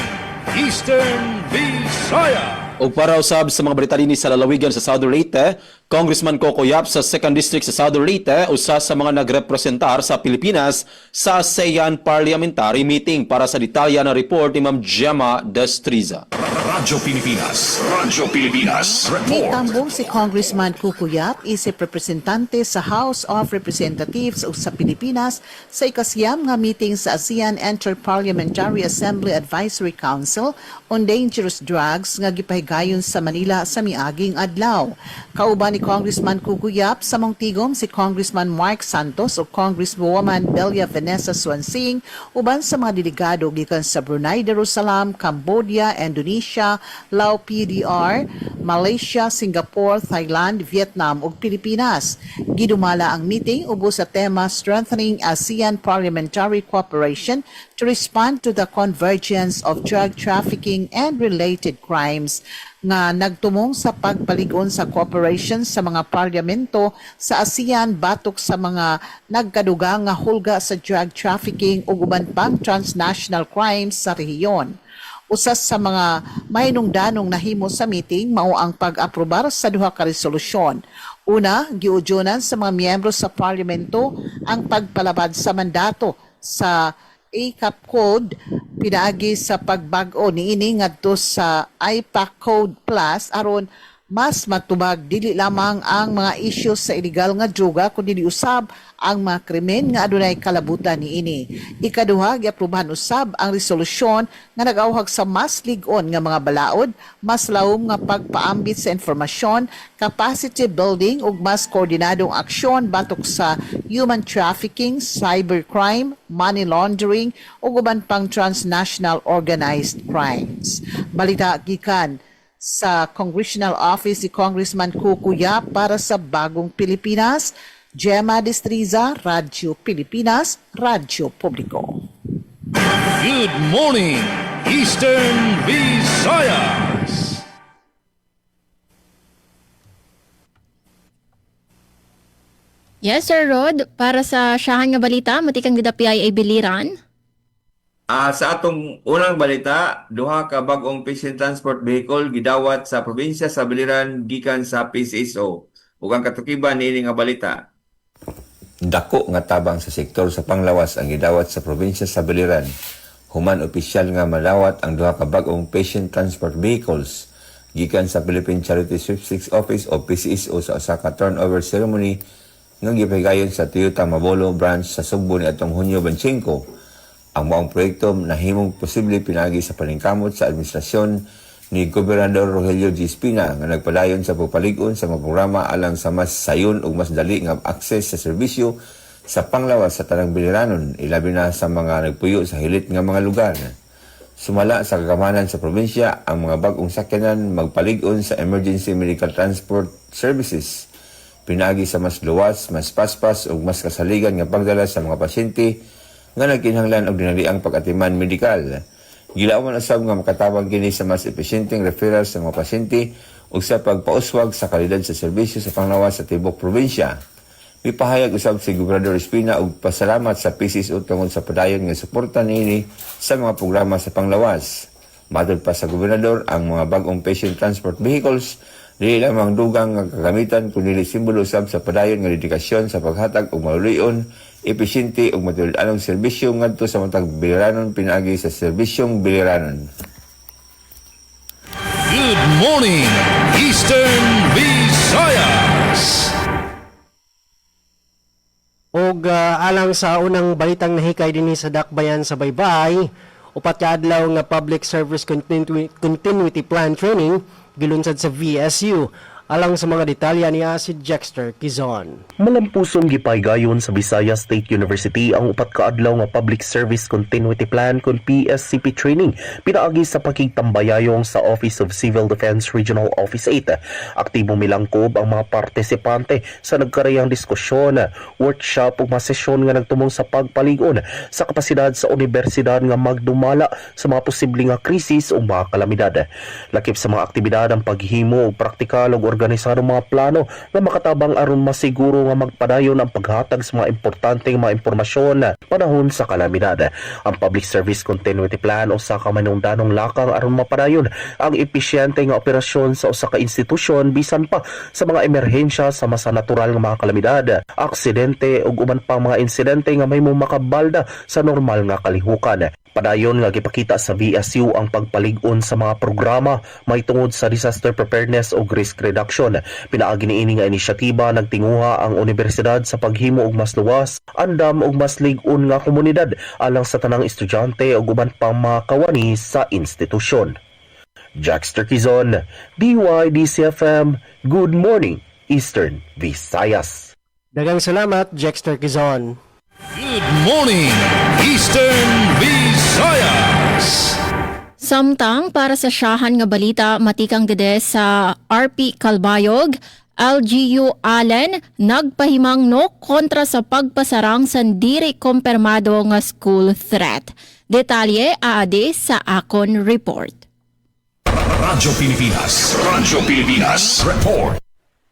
Eastern Visaya. O para usab sa mga balita dinhi sa lalawigan sa Southern Leyte, Congressman Coco Yap sa 2nd District sa Southern Leyte usa sa mga nagrepresentar sa Pilipinas sa ASEAN Parliamentary Meeting. Para sa detalya na report ni Ma'am Gemma Destriza. Radyo Pilipinas, Radyo Pilipinas, May report. tambong si Congressman Kukuyap, isip representante sa House of Representatives o sa Pilipinas sa ikasiyam nga meeting sa ASEAN Inter-Parliamentary Assembly Advisory Council on Dangerous Drugs nga gipahigayon sa Manila sa miaging adlaw. Kauban ni Congressman Kukuyap sa mongtigom si Congressman Mark Santos o Congresswoman Belia Vanessa Swansing uban sa mga delegado gikan sa Brunei Darussalam, Cambodia, Indonesia, Lao PDR, Malaysia, Singapore, Thailand, Vietnam ug Pilipinas. Gidumala ang meeting ubos sa tema Strengthening ASEAN Parliamentary Cooperation to respond to the convergence of drug trafficking and related crimes nga nagtumong sa pagpaligon sa cooperation sa mga parlamento sa ASEAN batok sa mga nagkadugang nga hulga sa drug trafficking ug uban pang transnational crimes sa rehiyon. Usas sa mga mahinungdanong nahimo sa meeting mao ang pag-aprobar sa duha ka resolusyon. Una, giudyonan sa mga miyembro sa parlamento ang pagpalabad sa mandato sa ACAP Code pinaagi sa pagbag-o niini ngadto sa IPAC Code Plus aron mas matubag dili lamang ang mga issues sa illegal nga droga kundi usab ang mga krimen nga adunay kalabutan niini. Ikaduha, giaprubahan usab ang resolusyon nga nag-awhag sa mas lig-on nga mga balaod, mas lawom nga pagpaambit sa informasyon, capacity building ug mas koordinadong aksyon batok sa human trafficking, cybercrime, money laundering ug uban pang transnational organized crimes. Balita gikan sa Congressional Office ni Congressman Kuku Yap para sa Bagong Pilipinas. Gemma Destriza, Radyo Pilipinas, Radyo Publiko. Good morning, Eastern Visayas. Yes, Sir Rod. Para sa siyahan nga balita, matikang gidapi ay biliran. Sa atong unang balita, duha ka bag-ong patient transport vehicle gidawat sa probinsya sa Biliran gikan sa PCSO. Ug ang katukiban niini nga balita. Dako nga tabang sa sektor sa panglawas ang gidawat sa probinsya sa Biliran. Human opisyal nga malawat ang duha ka bag-ong patient transport vehicles gikan sa Philippine Charity Sweepstakes Office o PCSO sa usa ka turnover ceremony nga gipahigayon sa Toyota Mabolo branch sa Sugbo ni atong Hunyo 25. Ang maong proyekto nahimong posible pinagi sa paningkamot sa administrasyon ni Gobernador Rogelio G. Espina nga nagpadayon sa pagpalig-on sa mga programa alang sa mas sayon ug mas dali nga akses sa serbisyo sa panglawas sa tanang Biliranon, ilabi na sa mga nagpuyo sa hilit nga mga lugar. Sumala sa kagamanan sa probinsya, ang mga bag-ong sakyanan magpalig-on sa emergency medical transport services. Pinagi sa mas luwas, mas paspas ug mas kasaligan nga pagdala sa mga pasyente nga nagkinahanglan og dinaliang pag-atiman medikal. Gilauman usab nga makatabang kini sa mas epesyenteng referral sa mga pasyente ug sa pagpauswag sa kalidad sa serbisyo sa panglawas sa tibok probinsya. Mipahayag usab si Gobernador Espina og pasalamat sa PCSO tungod sa padayon nga suporta niini sa mga programa sa panglawas. Matod pa sa Gobernador, ang mga bag-ong patient transport vehicles dili lamang dugang nga kagamitan kundi simbolo usab sa padayon nga dedikasyon sa paghatag og maluyon, epesyente ug matulid-anong serbisyo ngadto sa matag Biliranon pinaagi sa serbisyong Biliranon. Good morning, Eastern Visayas. Og alang sa unang balitang nahikay dinhi sa Dakbayan sa Baybay, upat ka adlaw nga Public Service Continuity Plan Training gilunsad sa VSU. Alang sa mga detalya niya si Jexter Quizon. Malampusong gipaygayon sa Visayas State University ang upat ka adlaw nga Public Service Continuity Plan kon PSCP training pinaagi sa pakigtambayayong sa Office of Civil Defense Regional Office 8. Aktibo milangkob ang mga partisipante sa nagkarayang diskusyon, workshop ug mga sesyon nga nagtumong sa pagpalig-on sa kapasidad sa universidad nga magdumala sa mga posibleng nga krisis o mga kalamidad. Lakip sa mga aktibidad ang paghimo og praktikal ug organisadong mga plano nga makatabang aron masiguro nga magpadayon ang paghatag sa mga importanteng mga impormasyon panahon sa kalamidad. Ang Public Service Continuity Plan usa ka manungdanong lakang aron mapadayon ang episyente nga operasyon sa usa ka institusyon bisan pa sa mga emerhensya sa masa natural nga mga kalamidad, aksidente ug uban pang mga insidente nga mahimong makabalda sa normal nga kalihukan. Padayon nga gipakita sa VSU ang pagpalig-on sa mga programa may tungod sa disaster preparedness o risk reduction. Pinaagi niini nga inisyatiba nagtinguha ang universidad sa paghimo og mas luwas, andam ug mas lig-on nga komunidad alang sa tanang estudyante ug uban pang mga kawani sa institusyon. Jaxter Quizon, DYDCFM, Good Morning, Eastern Visayas. Daghang salamat, Jexter Quizon. Good morning, Eastern Visayas. Samtang para sa siyahan nga balita, matikang gede sa RP Calbayog, LGU Allen nagpahimang no kontra sa pagpasarang sa diri kumpirmado nga school threat. Detalye aade sa akon report. Radyo Pilipinas Report.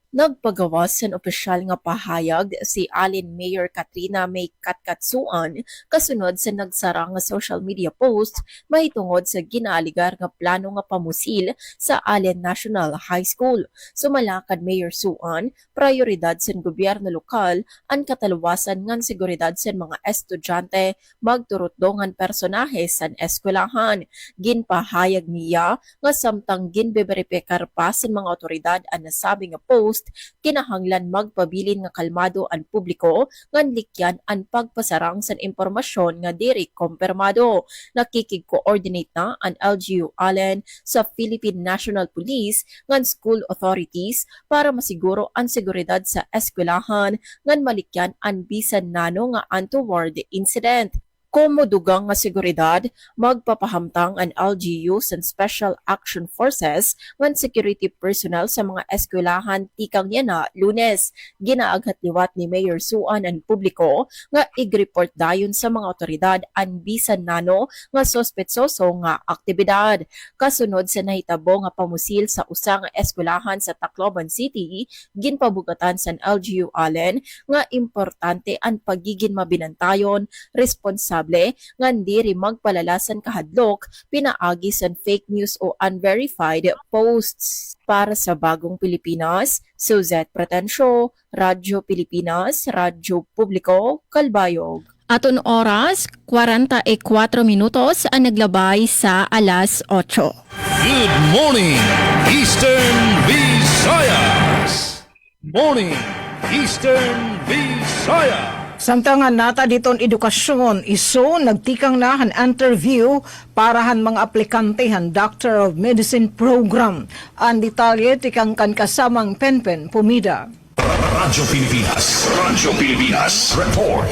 Nagpagawas sa opisyal nga pahayag si Allen Mayor Katrina May Katkatsuan kasunod sa nagsara nga social media post mahitungod sa ginaaligar nga plano nga pamusil sa Allen National High School. Sumalakad Mayor Suan, prioridad sa gobyerno lokal ang kataluwasan ngan seguridad sa mga estudyante magturot dongan personahe sa eskwelahan. Ginpahayag niya nga samtang ginbeberipikar pa sa mga otoridad ang nasabi nga post kinahanglan magpabilin nga kalmado ang publiko ngan likyan ang pagpasarang sa impormasyon nga diri kumpirmado. Nakikig-coordinate na ang LGU Allen sa Philippine National Police ngan school authorities para masiguro ang seguridad sa eskwelahan ngan malikyan ang bisan nano nga untoward incident. Kumudugang nga seguridad, magpapahamtang ang LGUs and Special Action Forces ngan security personnel sa mga eskwelahan tikang yana Lunes. Ginaaghat liwat ni Mayor Suan ang publiko nga ig-report dayon sa mga otoridad ang bisan nano nga sospetsoso nga aktibidad. Kasunod sa nahitabo nga pamusil sa usa nga eskwelahan sa Tacloban City, ginpabugatan sa LGU Allen nga importante ang pagiging mabinantayon, responsable nga diri magpalalasan kahadlok pinaagi sa fake news o unverified posts. Para sa Bagong Pilipinas, Suzette Pretensio, Radyo Pilipinas, Radyo Publiko, Kalbayog. Aton oras, 44 minutos ang naglabay sa alas 8. Good morning, Eastern Visayas. Morning, Eastern Visayas. Samtangan nata diton edukasyon, iso nagtikang na han interview para han mga aplikante han Doctor of Medicine program. Ang detalye tikang kan kasamang Penpen Pumida. Radyo Pilipinas, report.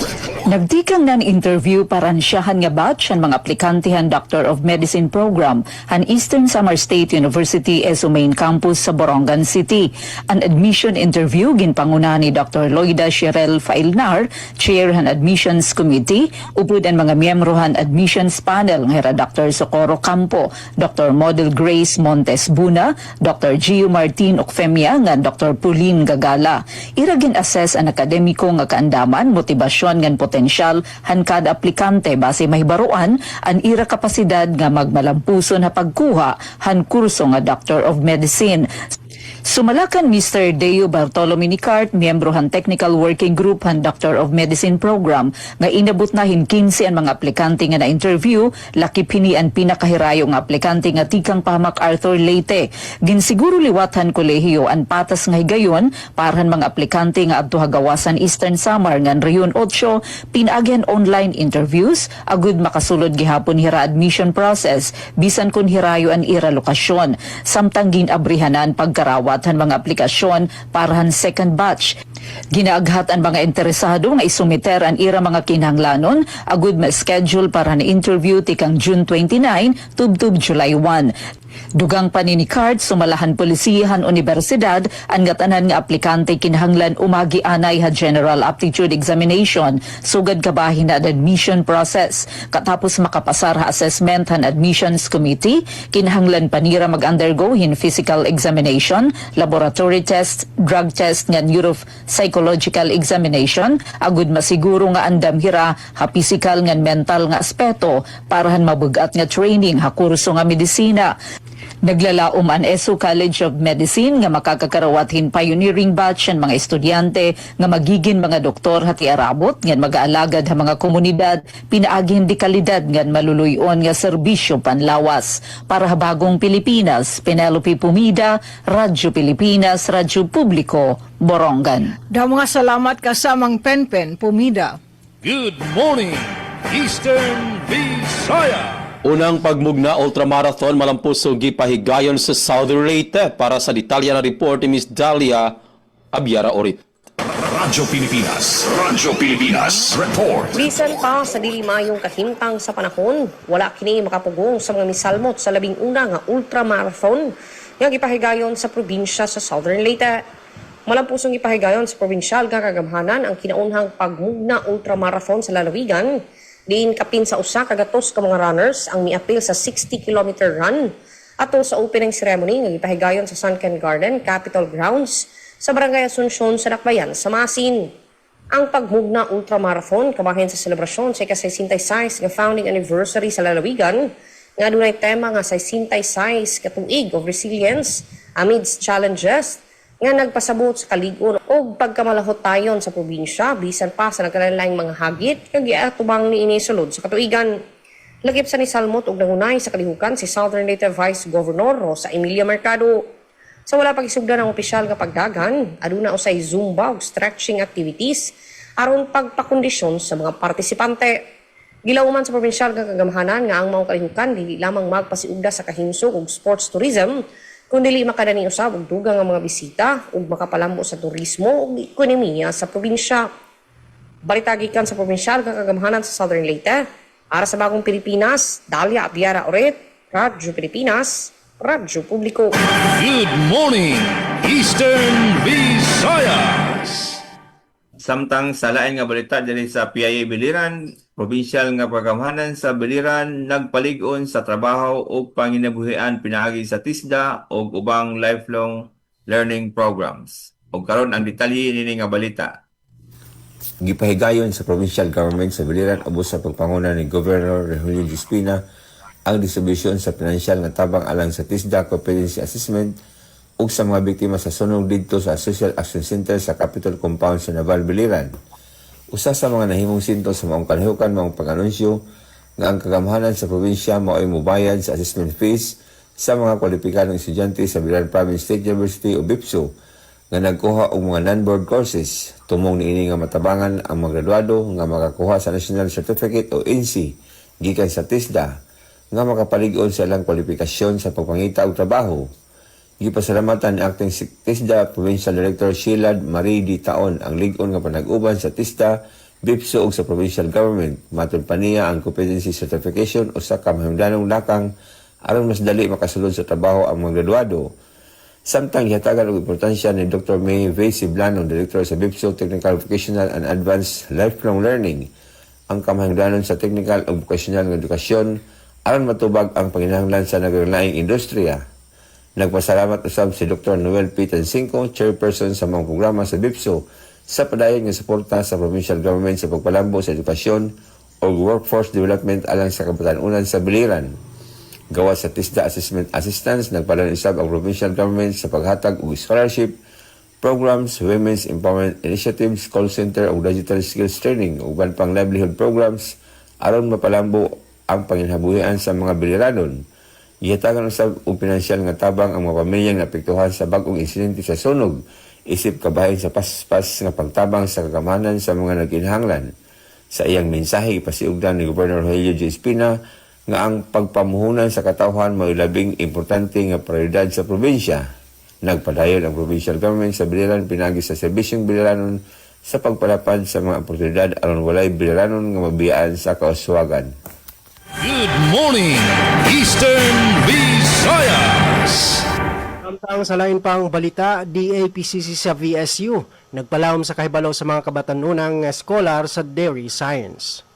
Nagtikang nan interview para siyahan nga batch ang mga aplikante han Doctor of Medicine program han Eastern Samar State University ESO Main Campus sa Borongan City. An admission interview ginpanguna ni Dr. Loida Sherel Failnar, Chair han Admissions Committee, upod ang mga miyembro han Admissions Panel nga Dr. Socorro Campo, Dr. Model Grace Montes Buna, Dr. Gio Martin Ocfemia nga Dr. Pauline Gagala. Iragin assess ang akademiko nga kaandaman, motibasyon ngan potensyal han kada aplikante base mahibaruan ang ira kapasidad nga magmalampuson na pagkuha han kurso nga Doctor of Medicine. Sumalakan Mr. Deo Bartolome Nicart, miyembro han Technical Working Group han Doctor of Medicine program, nga inabot na hin 15 ang mga aplikante nga na-interview, lakip hini ang pinakahirayo nga aplikante nga tikang pahamak Arthur Leyte. Ginsiguro liwat han kolehiyo ang patas nga higayon para han mga aplikante nga adto hagawasan Eastern Samar ngan Reyon 8, pinagyan online interviews, agud makasulod gihapon hira admission process, bisan kun hirayo ang ira lokasyon. Samtang ginabrihanan pagkarawat han mga aplikasyon para han second batch. Ginaaghat ang mga interesado nga isumiter ang ira mga kinahanglanon, agud ma-schedule para na interview tikang June 29 tubtub July 1. Dugang pa ni Card, sumalahan polisiyahan universidad ang gatanan nga aplikante kinahanglan umagi anay ha general aptitude examination sugad kabahin na admission process. Katapos makapasar ha assessment han admissions committee, kinahanglan panira mag-undergo hin physical examination, laboratory test, drug test nga neuropsychological examination, agud masiguro nga andam hira ha physical nga mental nga aspeto para han mabugat nga training ha kurso nga medisina. Naglalaom ang ESO College of Medicine nga makakakarawathin pioneering batch ang mga estudyante nga magiging mga doktor hati arabot nga mag-aalagad ha mga komunidad, pinaagin di kalidad nga maluluyon nga serbisyo panlawas. Para ha Bagong Pilipinas, Penelope Pumida, Radyo Pilipinas, Radyo Publiko, Borongan. Daw mga salamat kasamang Penpen Pumida. Good morning, Eastern Visayas. Unang pagmugna ultramarathon malampuso gipahigayon sa Southern Leyte. Para sa detalya na report ni Miss Dalia Abiara Orit. Radyo Pilipinas, report. Bisan pa sa dili mayong kahimtang sa panahon, wala kini makapugong sa mga misalmot sa 11 nga ultramarathon nga gipahigayon sa probinsya sa Southern Leyte. Malampusong gipahigayon sa probinsyal nga kagamhanan ang kinaunhang pagmugna ultramarathon sa lalawigan. Diin kapin sa usa kagatos ka mga runners ang miapil sa 60-kilometer run atol sa opening ceremony nga gipahigayon sa Sunken Garden, Capitol Grounds sa Barangay Asuncion sa Dakbayan sa Masin. Ang pagmugna ultramarathon kabahin sa selebrasyon sa ika-66 nga founding anniversary sa lalawigan nga dunay tema nga 66 ka tuig of resilience amidst challenges nga nagpasabot sa kaligon o pagkamalahot tayon sa probinsya bisan pa sa nagkalain mga hagit kag giatubang ni inisulod sa katuigan. Lagip sa ni Salmot og nangunay sa kalihukan si Southern Leyte Vice Governor Rosa Emilia Mercado. Sa wala pagisugdan ng opisyal nga pagdagan, aduna usay zumba ug stretching activities aron pagpakondisyon sa mga partisipante. Gilauman sa probinsyal nga kagamhanan nga ang mga kalihukan dili lamang magpasiugda sa kahimsog ug sports tourism, kundi makadani usab og dugang nga mga bisita ug makapalambo sa turismo ug ekonomiya sa probinsya. Balita gikan sa probinsyal nga kagamhanan sa Southern Leyte, Para sa Bagong Pilipinas, Dalia Abiara Oret, Radyo Pilipinas, Radyo Publiko. Good morning, Eastern Visayas. Samtang sa lain nga balita diri sa PIA Biliran, provincial nga pagamhanan sa Biliran nagpalig-on sa trabaho ug panginabuhian pinaagi sa TISDA ug ubang lifelong learning programs. Ug karon ang detalye nini nga balita. Gipahigayon sa provincial government sa Biliran ubos sa pagpanguna ni Governor Julio Espina ang distribusyon sa pinansyal nga tabang alang sa TISDA Competency Assessment ug sa mga biktima sa sunog didto sa Social Action Center sa Capitol Compound sa Naval Biliran. Usa sa mga nahimong sinto sa maong kalihukan maong pag-anunsyo nga ang kagamhanan sa probinsya mao'y mubayad sa assessment fees sa mga kwalipikadong estudyante sa Biliran Province State University o BIPSU nga nagkuha og mga non-board courses. Tumong niini nga matabangan ang mga graduado nga makakuha sa National Certificate o NC gikan sa TISDA nga makapalig-on sa ilang kwalifikasyon sa pagpangita og trabaho. Gipasalamatan ni Acting TISDA Provincial Director Sheila Marie Di Taon ang lig-on nga panag-uban sa TISDA, BIPSO ug sa provincial government. Matod pa niya ang competency certification o sa kamahimdanong lakang aron mas dali makasulod sa trabaho ang mga graduado. Samtang gihatagan og importansya ni Dr. May V. Siblano, Director sa BIPSO Technical Vocational and Advanced Lifelong Learning, ang kamahimdanon sa technical ug vocational nga edukasyon aron matubag ang panginahanglan sa naglaing industriya. Nagpasalamat usab si Dr. Noel P. Tancinco, chairperson sa mga programa sa BIPSO, sa padayon nga suporta sa provincial government sa pagpalambo sa edukasyon o workforce development alang sa kabatanunan sa Biliran. Gawa sa TISDA Assessment Assistance, nagpalan usab ang provincial government sa paghatag og scholarship, programs, women's empowerment initiatives, call center o digital skills training ug uban pang livelihood programs aron mapalambo ang panginhabuhian sa mga Biliranon. Gihatagan usab og pinansyal nga tabang ang mga pamilyang naapektuhan sa bag-ong insidente sa sunog, isip kabahin sa paspas nga pagtabang sa kagamanan sa mga nagkinahanglan. Sa iyang mensahe, ipasiugdan ni Governor Julio J. Espina nga ang pagpamuhunan sa katawhan may labing importante nga prioridad sa probinsya. Nagpadayon ang provincial government sa Biliran pinagi sa serbisyong Biliranon sa pagpalapad sa mga oportunidad aron walay Biliranon nga mabiyaan sa kauswagan. Good morning, Eastern Visayas. Samtang sa lain pang balita, DAPCC sa VSU nagpalawom sa kahibalaw sa mga kabatanunang scholar sa dairy science.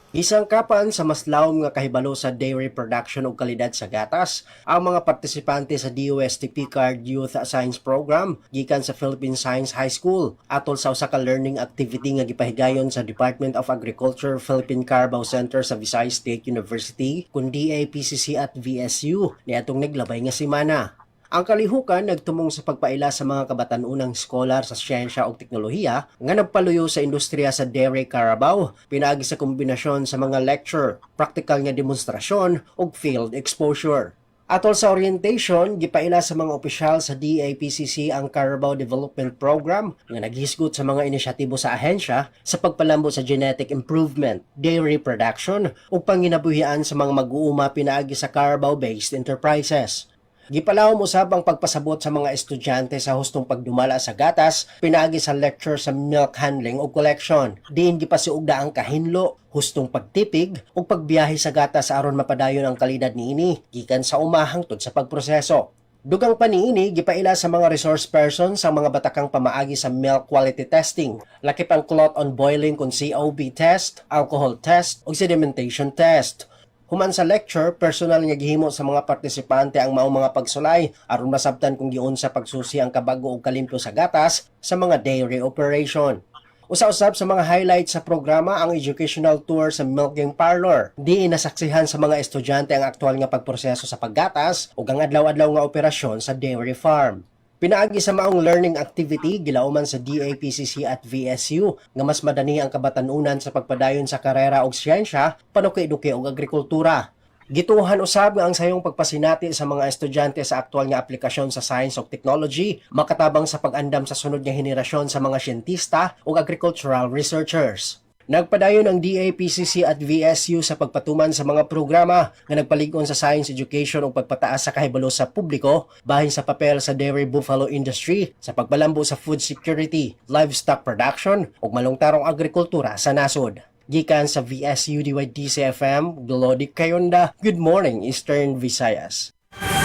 Isang kapan sa mas lawom nga kahibalo sa dairy production ug kalidad sa gatas ang mga partisipante sa DOST Picard Youth Science Program gikan sa Philippine Science High School atol sa usa ka learning activity nga gipahigayon sa Department of Agriculture Philippine Carabao Center sa Visayas State University kun DAPCC at VSU niadtong naglabay nga semana. Ang kalihukan nagtumong sa pagpaila sa mga kabatanunang scholar sa siyensya o teknolohiya nga nagpaluyo sa industriya sa dairy Carabao, pinaagi sa kombinasyon sa mga lecture, practical nga demonstrasyon ug field exposure. Atol sa orientation, gipaila sa mga opisyal sa DAPCC ang Carabao Development Program nga naghisgot sa mga inisyatibo sa ahensya sa pagpalambo sa genetic improvement, dairy production ug panginabuhian sa mga mag-uuma pinaagi sa Carabao-based enterprises. Gipalawom usab ang pagpasabot sa mga estudyante sa hustong pagdumala sa gatas, pinaagi sa lecture sa milk handling o collection. Diin gipasiugda ang kahinlo, hustong pagtipig o pagbiyahe sa gatas aron mapadayon ang kalidad niini gikan sa umahangtod sa pagproseso. Dugang pa niini gipaila sa mga resource person sa mga batakang pamaagi sa milk quality testing, lakip ang clot on boiling kun COB test, alcohol test ug sedimentation test. Human sa lecture, personal nga gihimo sa mga partisipante ang maong mga pagsulay aron masabtan kung giun sa pagsusi ang kabago ug kalimpyo sa gatas sa mga dairy operation. Usa-usab sa mga highlights sa programa ang educational tour sa milking parlor. Diin nasaksihan sa mga estudyante ang aktual nga pagproseso sa paggatas ug ang adlaw-adlaw nga operasyon sa dairy farm. Pinaagi sa maong learning activity, gilauman sa DAPCC at VSU nga mas madani ang kabatanunan sa pagpadayon sa karera og siyensya, panuki-duki ug agrikultura. Gituhan usab nga ang sayong pagpasinati sa mga estudyante sa aktual nga aplikasyon sa science ug technology, makatabang sa pag-andam sa sunod nga henerasyon sa mga siyentista ug agricultural researchers. Nagpadayon ang DAPCC at VSU sa pagpatuman sa mga programa nga nagpalig-on sa science education ug pagpataas sa kahibalo sa publiko bahin sa papel sa dairy buffalo industry sa pagbalambo sa food security, livestock production ug malungtarong agrikultura sa nasod. gikan sa VSUDY-DCFM, Glody Kayonda. Good morning, Eastern Visayas.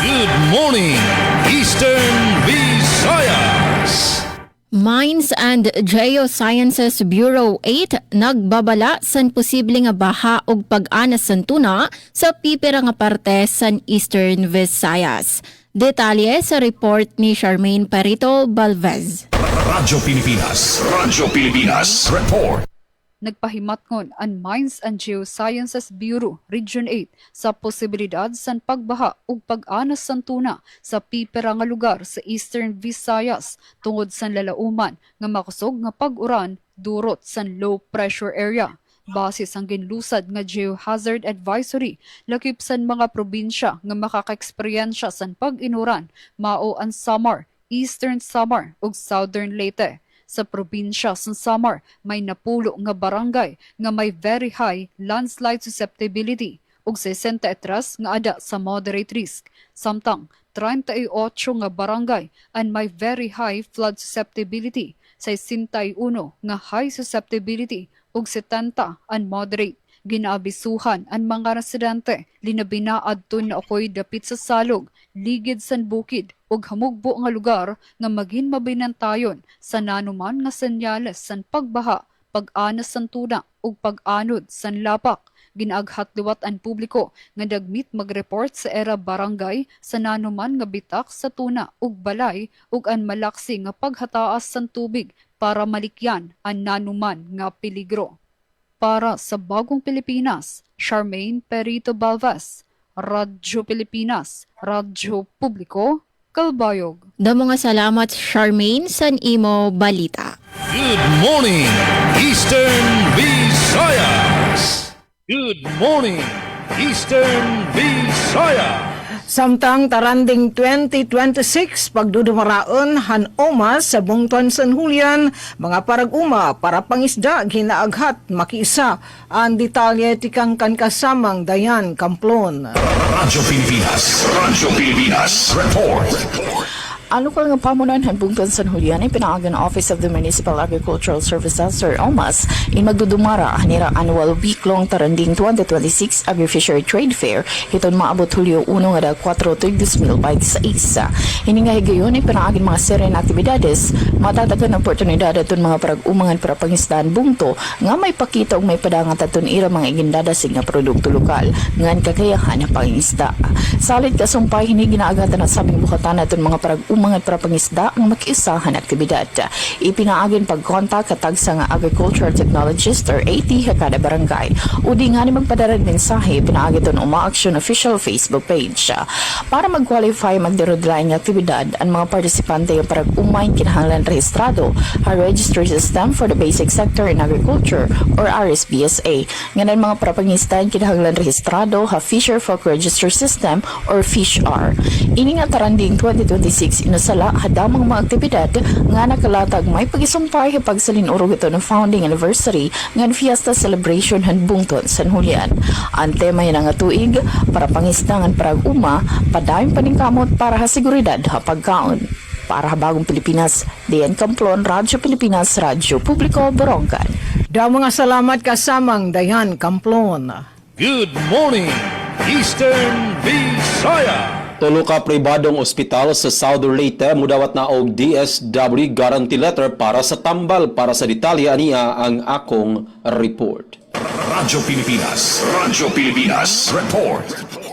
Good morning, Eastern Visayas. Mines and Geosciences Bureau 8 nagbabala san posibleng nga baha ug pag-anas san tuna sa pipira nga parte san Eastern Visayas. Detalye sa report ni Charmaine Perito Balvez. Radyo Pilipinas Report. Nagpahimatngon ang Mines and Geosciences Bureau Region 8 sa posibilidad san pagbaha ug pag-anas san tuna sa pipira nga lugar sa Eastern Visayas tungod san lalauman nga makusog nga pag-uran durot san low pressure area. Base sang ginlusad nga geohazard advisory lakip san mga probinsya nga makaka-eksperyensya san pag-inuran mao ang Samar, Eastern Samar ug Southern Leyte. Sa probinsya sa Samar, may napulo nga barangay nga may very high landslide susceptibility ug 63 nga ada sa moderate risk. Samtang 38 nga barangay ang may very high flood susceptibility, 61 nga high susceptibility ug 70 ang moderate. Ginaabisuhan ang mga residente linabi na adton na ako'y dapit sa salog, ligid san bukid ug hamugbo nga lugar nga maging mabinantayon sa nanuman nga senyales san pagbaha, pag-anas san tuna ug pag-anod san lapak. Ginaaghatliwat ang publiko nga dagmit mag-report sa era barangay sa nanuman nga bitak sa tuna ug balay ug ang malaksi nga paghataas san tubig para malikyan ang nanuman nga peligro. Para sa Bagong Pilipinas, Charmaine Perito Balvez, Radyo Pilipinas, Radyo Publiko, Kalbayog. Damo nga salamat Charmaine san imo balita. Good morning, Eastern Visayas. Good morning, Eastern Visayas. Samtang taranding 2026 pagdudumaraon hanoma sa bungton San Julian, mga parag-uma para pangisda ginaaghat makiisa ang detalye tikang kankasamang Dayan Kamplon. Radyo Pilipinas Report. Ang lokal nga pamunan ng bungton San Julian ay pinaagan Office of the Municipal Agricultural Services or OMAS in magdudumara hanira annual week-long taranding 2026 Agri-Fishery Trade Fair hiton maabot Hulyo 1 nga 4 2026. Ini nga higayon ay pinaagan mga serye na aktibidades matatagan ng oportunidad aton mga parag-umangan para pangisdaan bungto nga may pakita og may padangat aton ira mga igindadasig nga produkto lokal ngan kagayahan na pangisda. Salit kasumpay hini ginaagatan na sabing bukatan aton mga parag-umangan mga prapangisda ang makiisahan aktibidad. Ipinaagin pagkontak katag sa nga agricultural technologist or AT kada barangay. Udi nga ni magpadarag mensahe pinaagiton umaaksyon official Facebook page. Para mag-qualify magdirodlain nga aktibidad ang mga partisipante yung parag-umay kinahanglan rehistrado a Registry System for the Basic Sector in Agriculture or RSBSA. Ngayon mga prapangisda kinahanglan rehistrado ha Fisher Folk Register System or FishR. Ini nga taranding 2026 inasala hadamang mga aktibidad nga nakalatag may pagisumpay kapag sa linurog ito ng founding anniversary ng Fiesta Celebration han Bungton San Julian. Ang tema yan nga tuig para pangisdangan parag-uma padayong paningkamot para ha seguridad ha pagkaon. Para ha Bagong Pilipinas, Dayan Kamplon, Radyo Pilipinas, Radyo Publiko, Borongan. Daw mga salamat kasamang Dayan Kamplon. Good morning, Eastern Visayas. Tulo ka pribadong ospital sa Southern Leyte mudawat na og DSW guarantee letter para sa tambal. Para sa detalye aniya ang akong report. Radyo Pilipinas Report.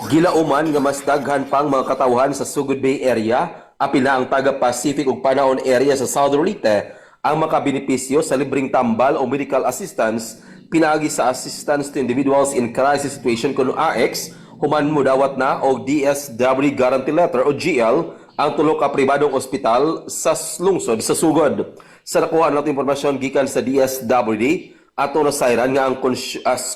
Gilauman nga mas daghan pang mga katawhan sa Sugod Bay area, apila ang taga-Pacific ug Panaon area sa Southern Leyte ang makabenepisyo sa libreng tambal o medical assistance pinaagi sa Assistance to Individuals in Crisis Situation kuno AX. Human mo dawat na o DSW Guarantee Letter o GL ang tulo ka pribadong ospital sa lungsod sa Sugod. Sa nakuha natin impormasyon gikan sa DSWD ato nasayran nga ang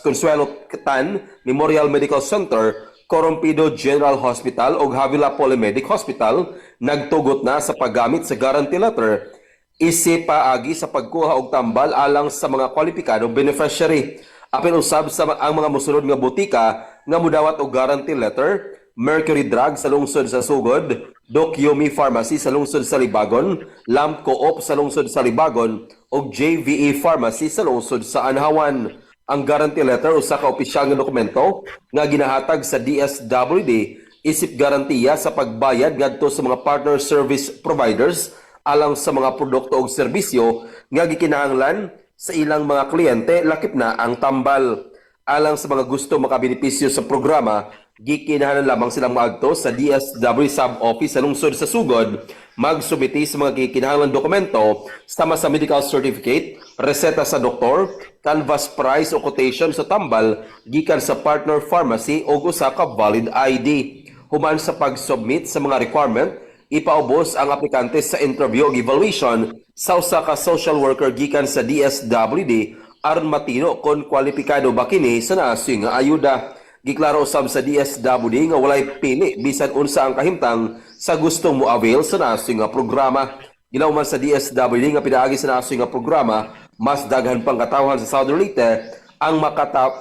Consuelo Tan Memorial Medical Center, Corompido General Hospital o Havila Polymedic Hospital nagtugot na sa paggamit sa guarantee letter isip paagi sa pagkuha og tambal alang sa mga kwalipikadong beneficiary. Apil usab sa ang mga mosunod nga butika nga mudawat og guarantee letter, Mercury Drug sa lungsod sa Sugod, Doc Yomi Pharmacy sa lungsod sa Libagon, Lamp Co-op sa lungsod sa Libagon ug JVE Pharmacy sa lungsod sa Anhawan. ang guarantee letter usa ka opisyal nga dokumento nga ginahatag sa DSWD isip garantiya sa pagbayad ngadto sa mga partner service providers alang sa mga produkto o serbisyo nga gikinahanglan sa ilang mga kliyente lakip na ang tambal. Alang sa mga gusto makabenepisyo sa programa, gikinahanglan lamang silang maadto sa DSWD sub-office sa lungsod sa Sugod, magsubiti sa mga gikinahanglan dokumento sama sa medical certificate, reseta sa doktor, canvas price o quotation sa tambal gikan sa partner pharmacy o usa ka valid ID. Human sa pag-submit sa mga requirement, ipaubos ang aplikante sa interview o evaluation sa usa ka social worker gikan sa DSWD aron matino kung kwalipikado ba kini sa naasyo nga ayuda. Giklaro usab sa DSWD nga walay pili bisan unsa ang kahimtang sa gustong mo-avail sa naasyo nga programa. Gilauman sa DSWD nga pinaagi sa naasyo nga programa, mas daghan pang katawhan sa Southern Leyte ang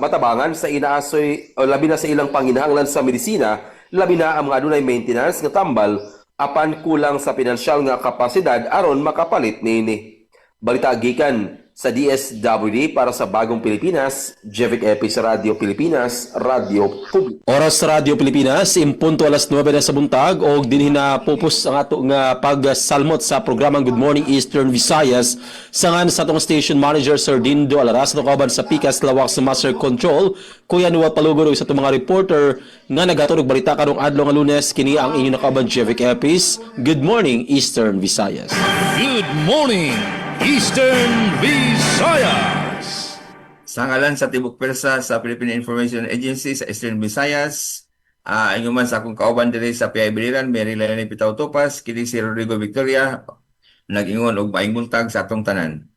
matabangan sa inaasoy o labi na sa ilang panginahanglan sa medisina, labi na ang mga adunay maintenance nga tambal apan kulang sa pinansyal nga kapasidad aron makapalit niini. Balita gikan sa DSWD para sa Bagong Pilipinas, Jevic Epi sa Radio Pilipinas, Radio Publiko. Oras sa Radio Pilipinas, impunto alas 9 na sa buntag o dinhin na pupus ang ato nga pagsalmot sa programang Good Morning Eastern Visayas sangan sa atong station manager Sir Dindo Alaras na kauban sa Pikas Lawak sa Master Control, Kuya Nuwat Palugod sa atong mga reporter nga nagatulog balita karong adlaw nga Lunes kini ang inyong nakauban Jevic Epis. Good Morning Eastern Visayas. Good morning, Eastern Visayas. Sa ngalan sa Tibok Persa sa Philippine Information Agency sa Eastern Visayas, ingon man sa akong kauban diri sa PI Biliran, Mary Lani Pitaw Topas, kini si Rodrigo Victoria, nag-ingon og maayong buntag sa atong tanan.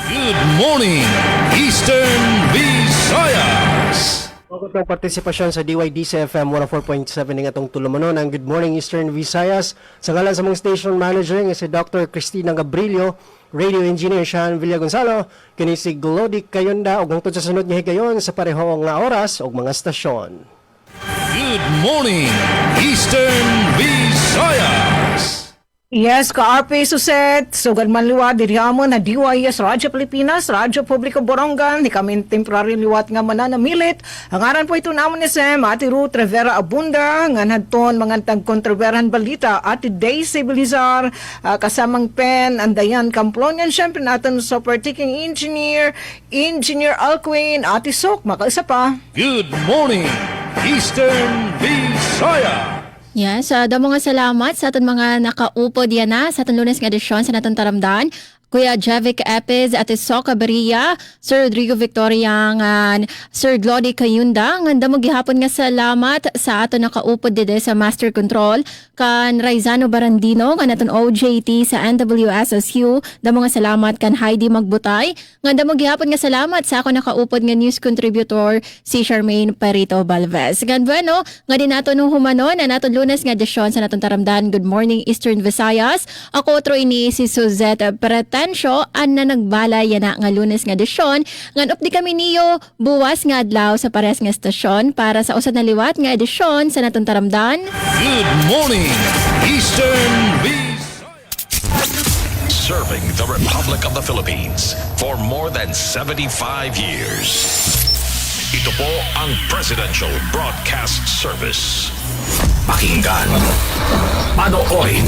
Good morning, Eastern Visayas. Pagod ng partisipasyon sa DYDC FM 104.7 ng atong tulumanon ang Good Morning Eastern Visayas. Sa ngalan sa mga station manager nga si Dr. Cristina Gabrilio, Radio Engineer Sean Villagonzalo, kini si Glody Kayonda ug hangtod sa sunod nga higayon sa pareho nga oras ug mga stasyon. Good morning, Eastern Visayas. Yes, ka-RP Suset, sugad man liwat dirihamon na DYS Radyo Pilipinas, Radyo Publiko Borongan, di kami temporary liwat nga mananamilit. Ang aran po ito naman ni Sam, Ati Ruth Rivera Abunda, nga nadton mga tag-kontroberhan balita, Ati Daisy Belizar, kasamang Pen, Andayan Camplonian, syempre natin super taking engineer, Engineer Alcuin, Ati Sok, makaisa pa. Good morning, Eastern Visayas. Yes, damo nga salamat sa aton mga nakaupo diyan na sa aton Lunes nga edisyon sa naton taramdan. Kuya Jevic Epes, Ate Soca Beria, Sir Rodrigo Victoria, Sir Glody Kayunda, nga damo gihapon nga salamat sa ato nakaupod dide sa Master Control, kan Raizano Barandino, nga naton OJT sa NWSSU, damo nga salamat kan Heidi Magbutay, nga damo gihapon nga salamat sa ako nakaupod nga news contributor si Charmaine Perito Balvez. Gan bueno, nga din nato nung humanon na naton Lunes nga edisyon sa naton taramdan. Good morning Eastern Visayas. Ako otro ini si Suzette Pereta an na nagbalay yan nga Lunes nga edisyon. Ngan updi kami niyo buwas nga adlaw sa pares nga estasyon para sa usad na liwat nga edisyon sa naton taramdan. Good morning, Eastern Visayas. Serving the Republic of the Philippines for more than 75 years. Ito po ang Presidential Broadcast Service. Pakinggan, panoorin,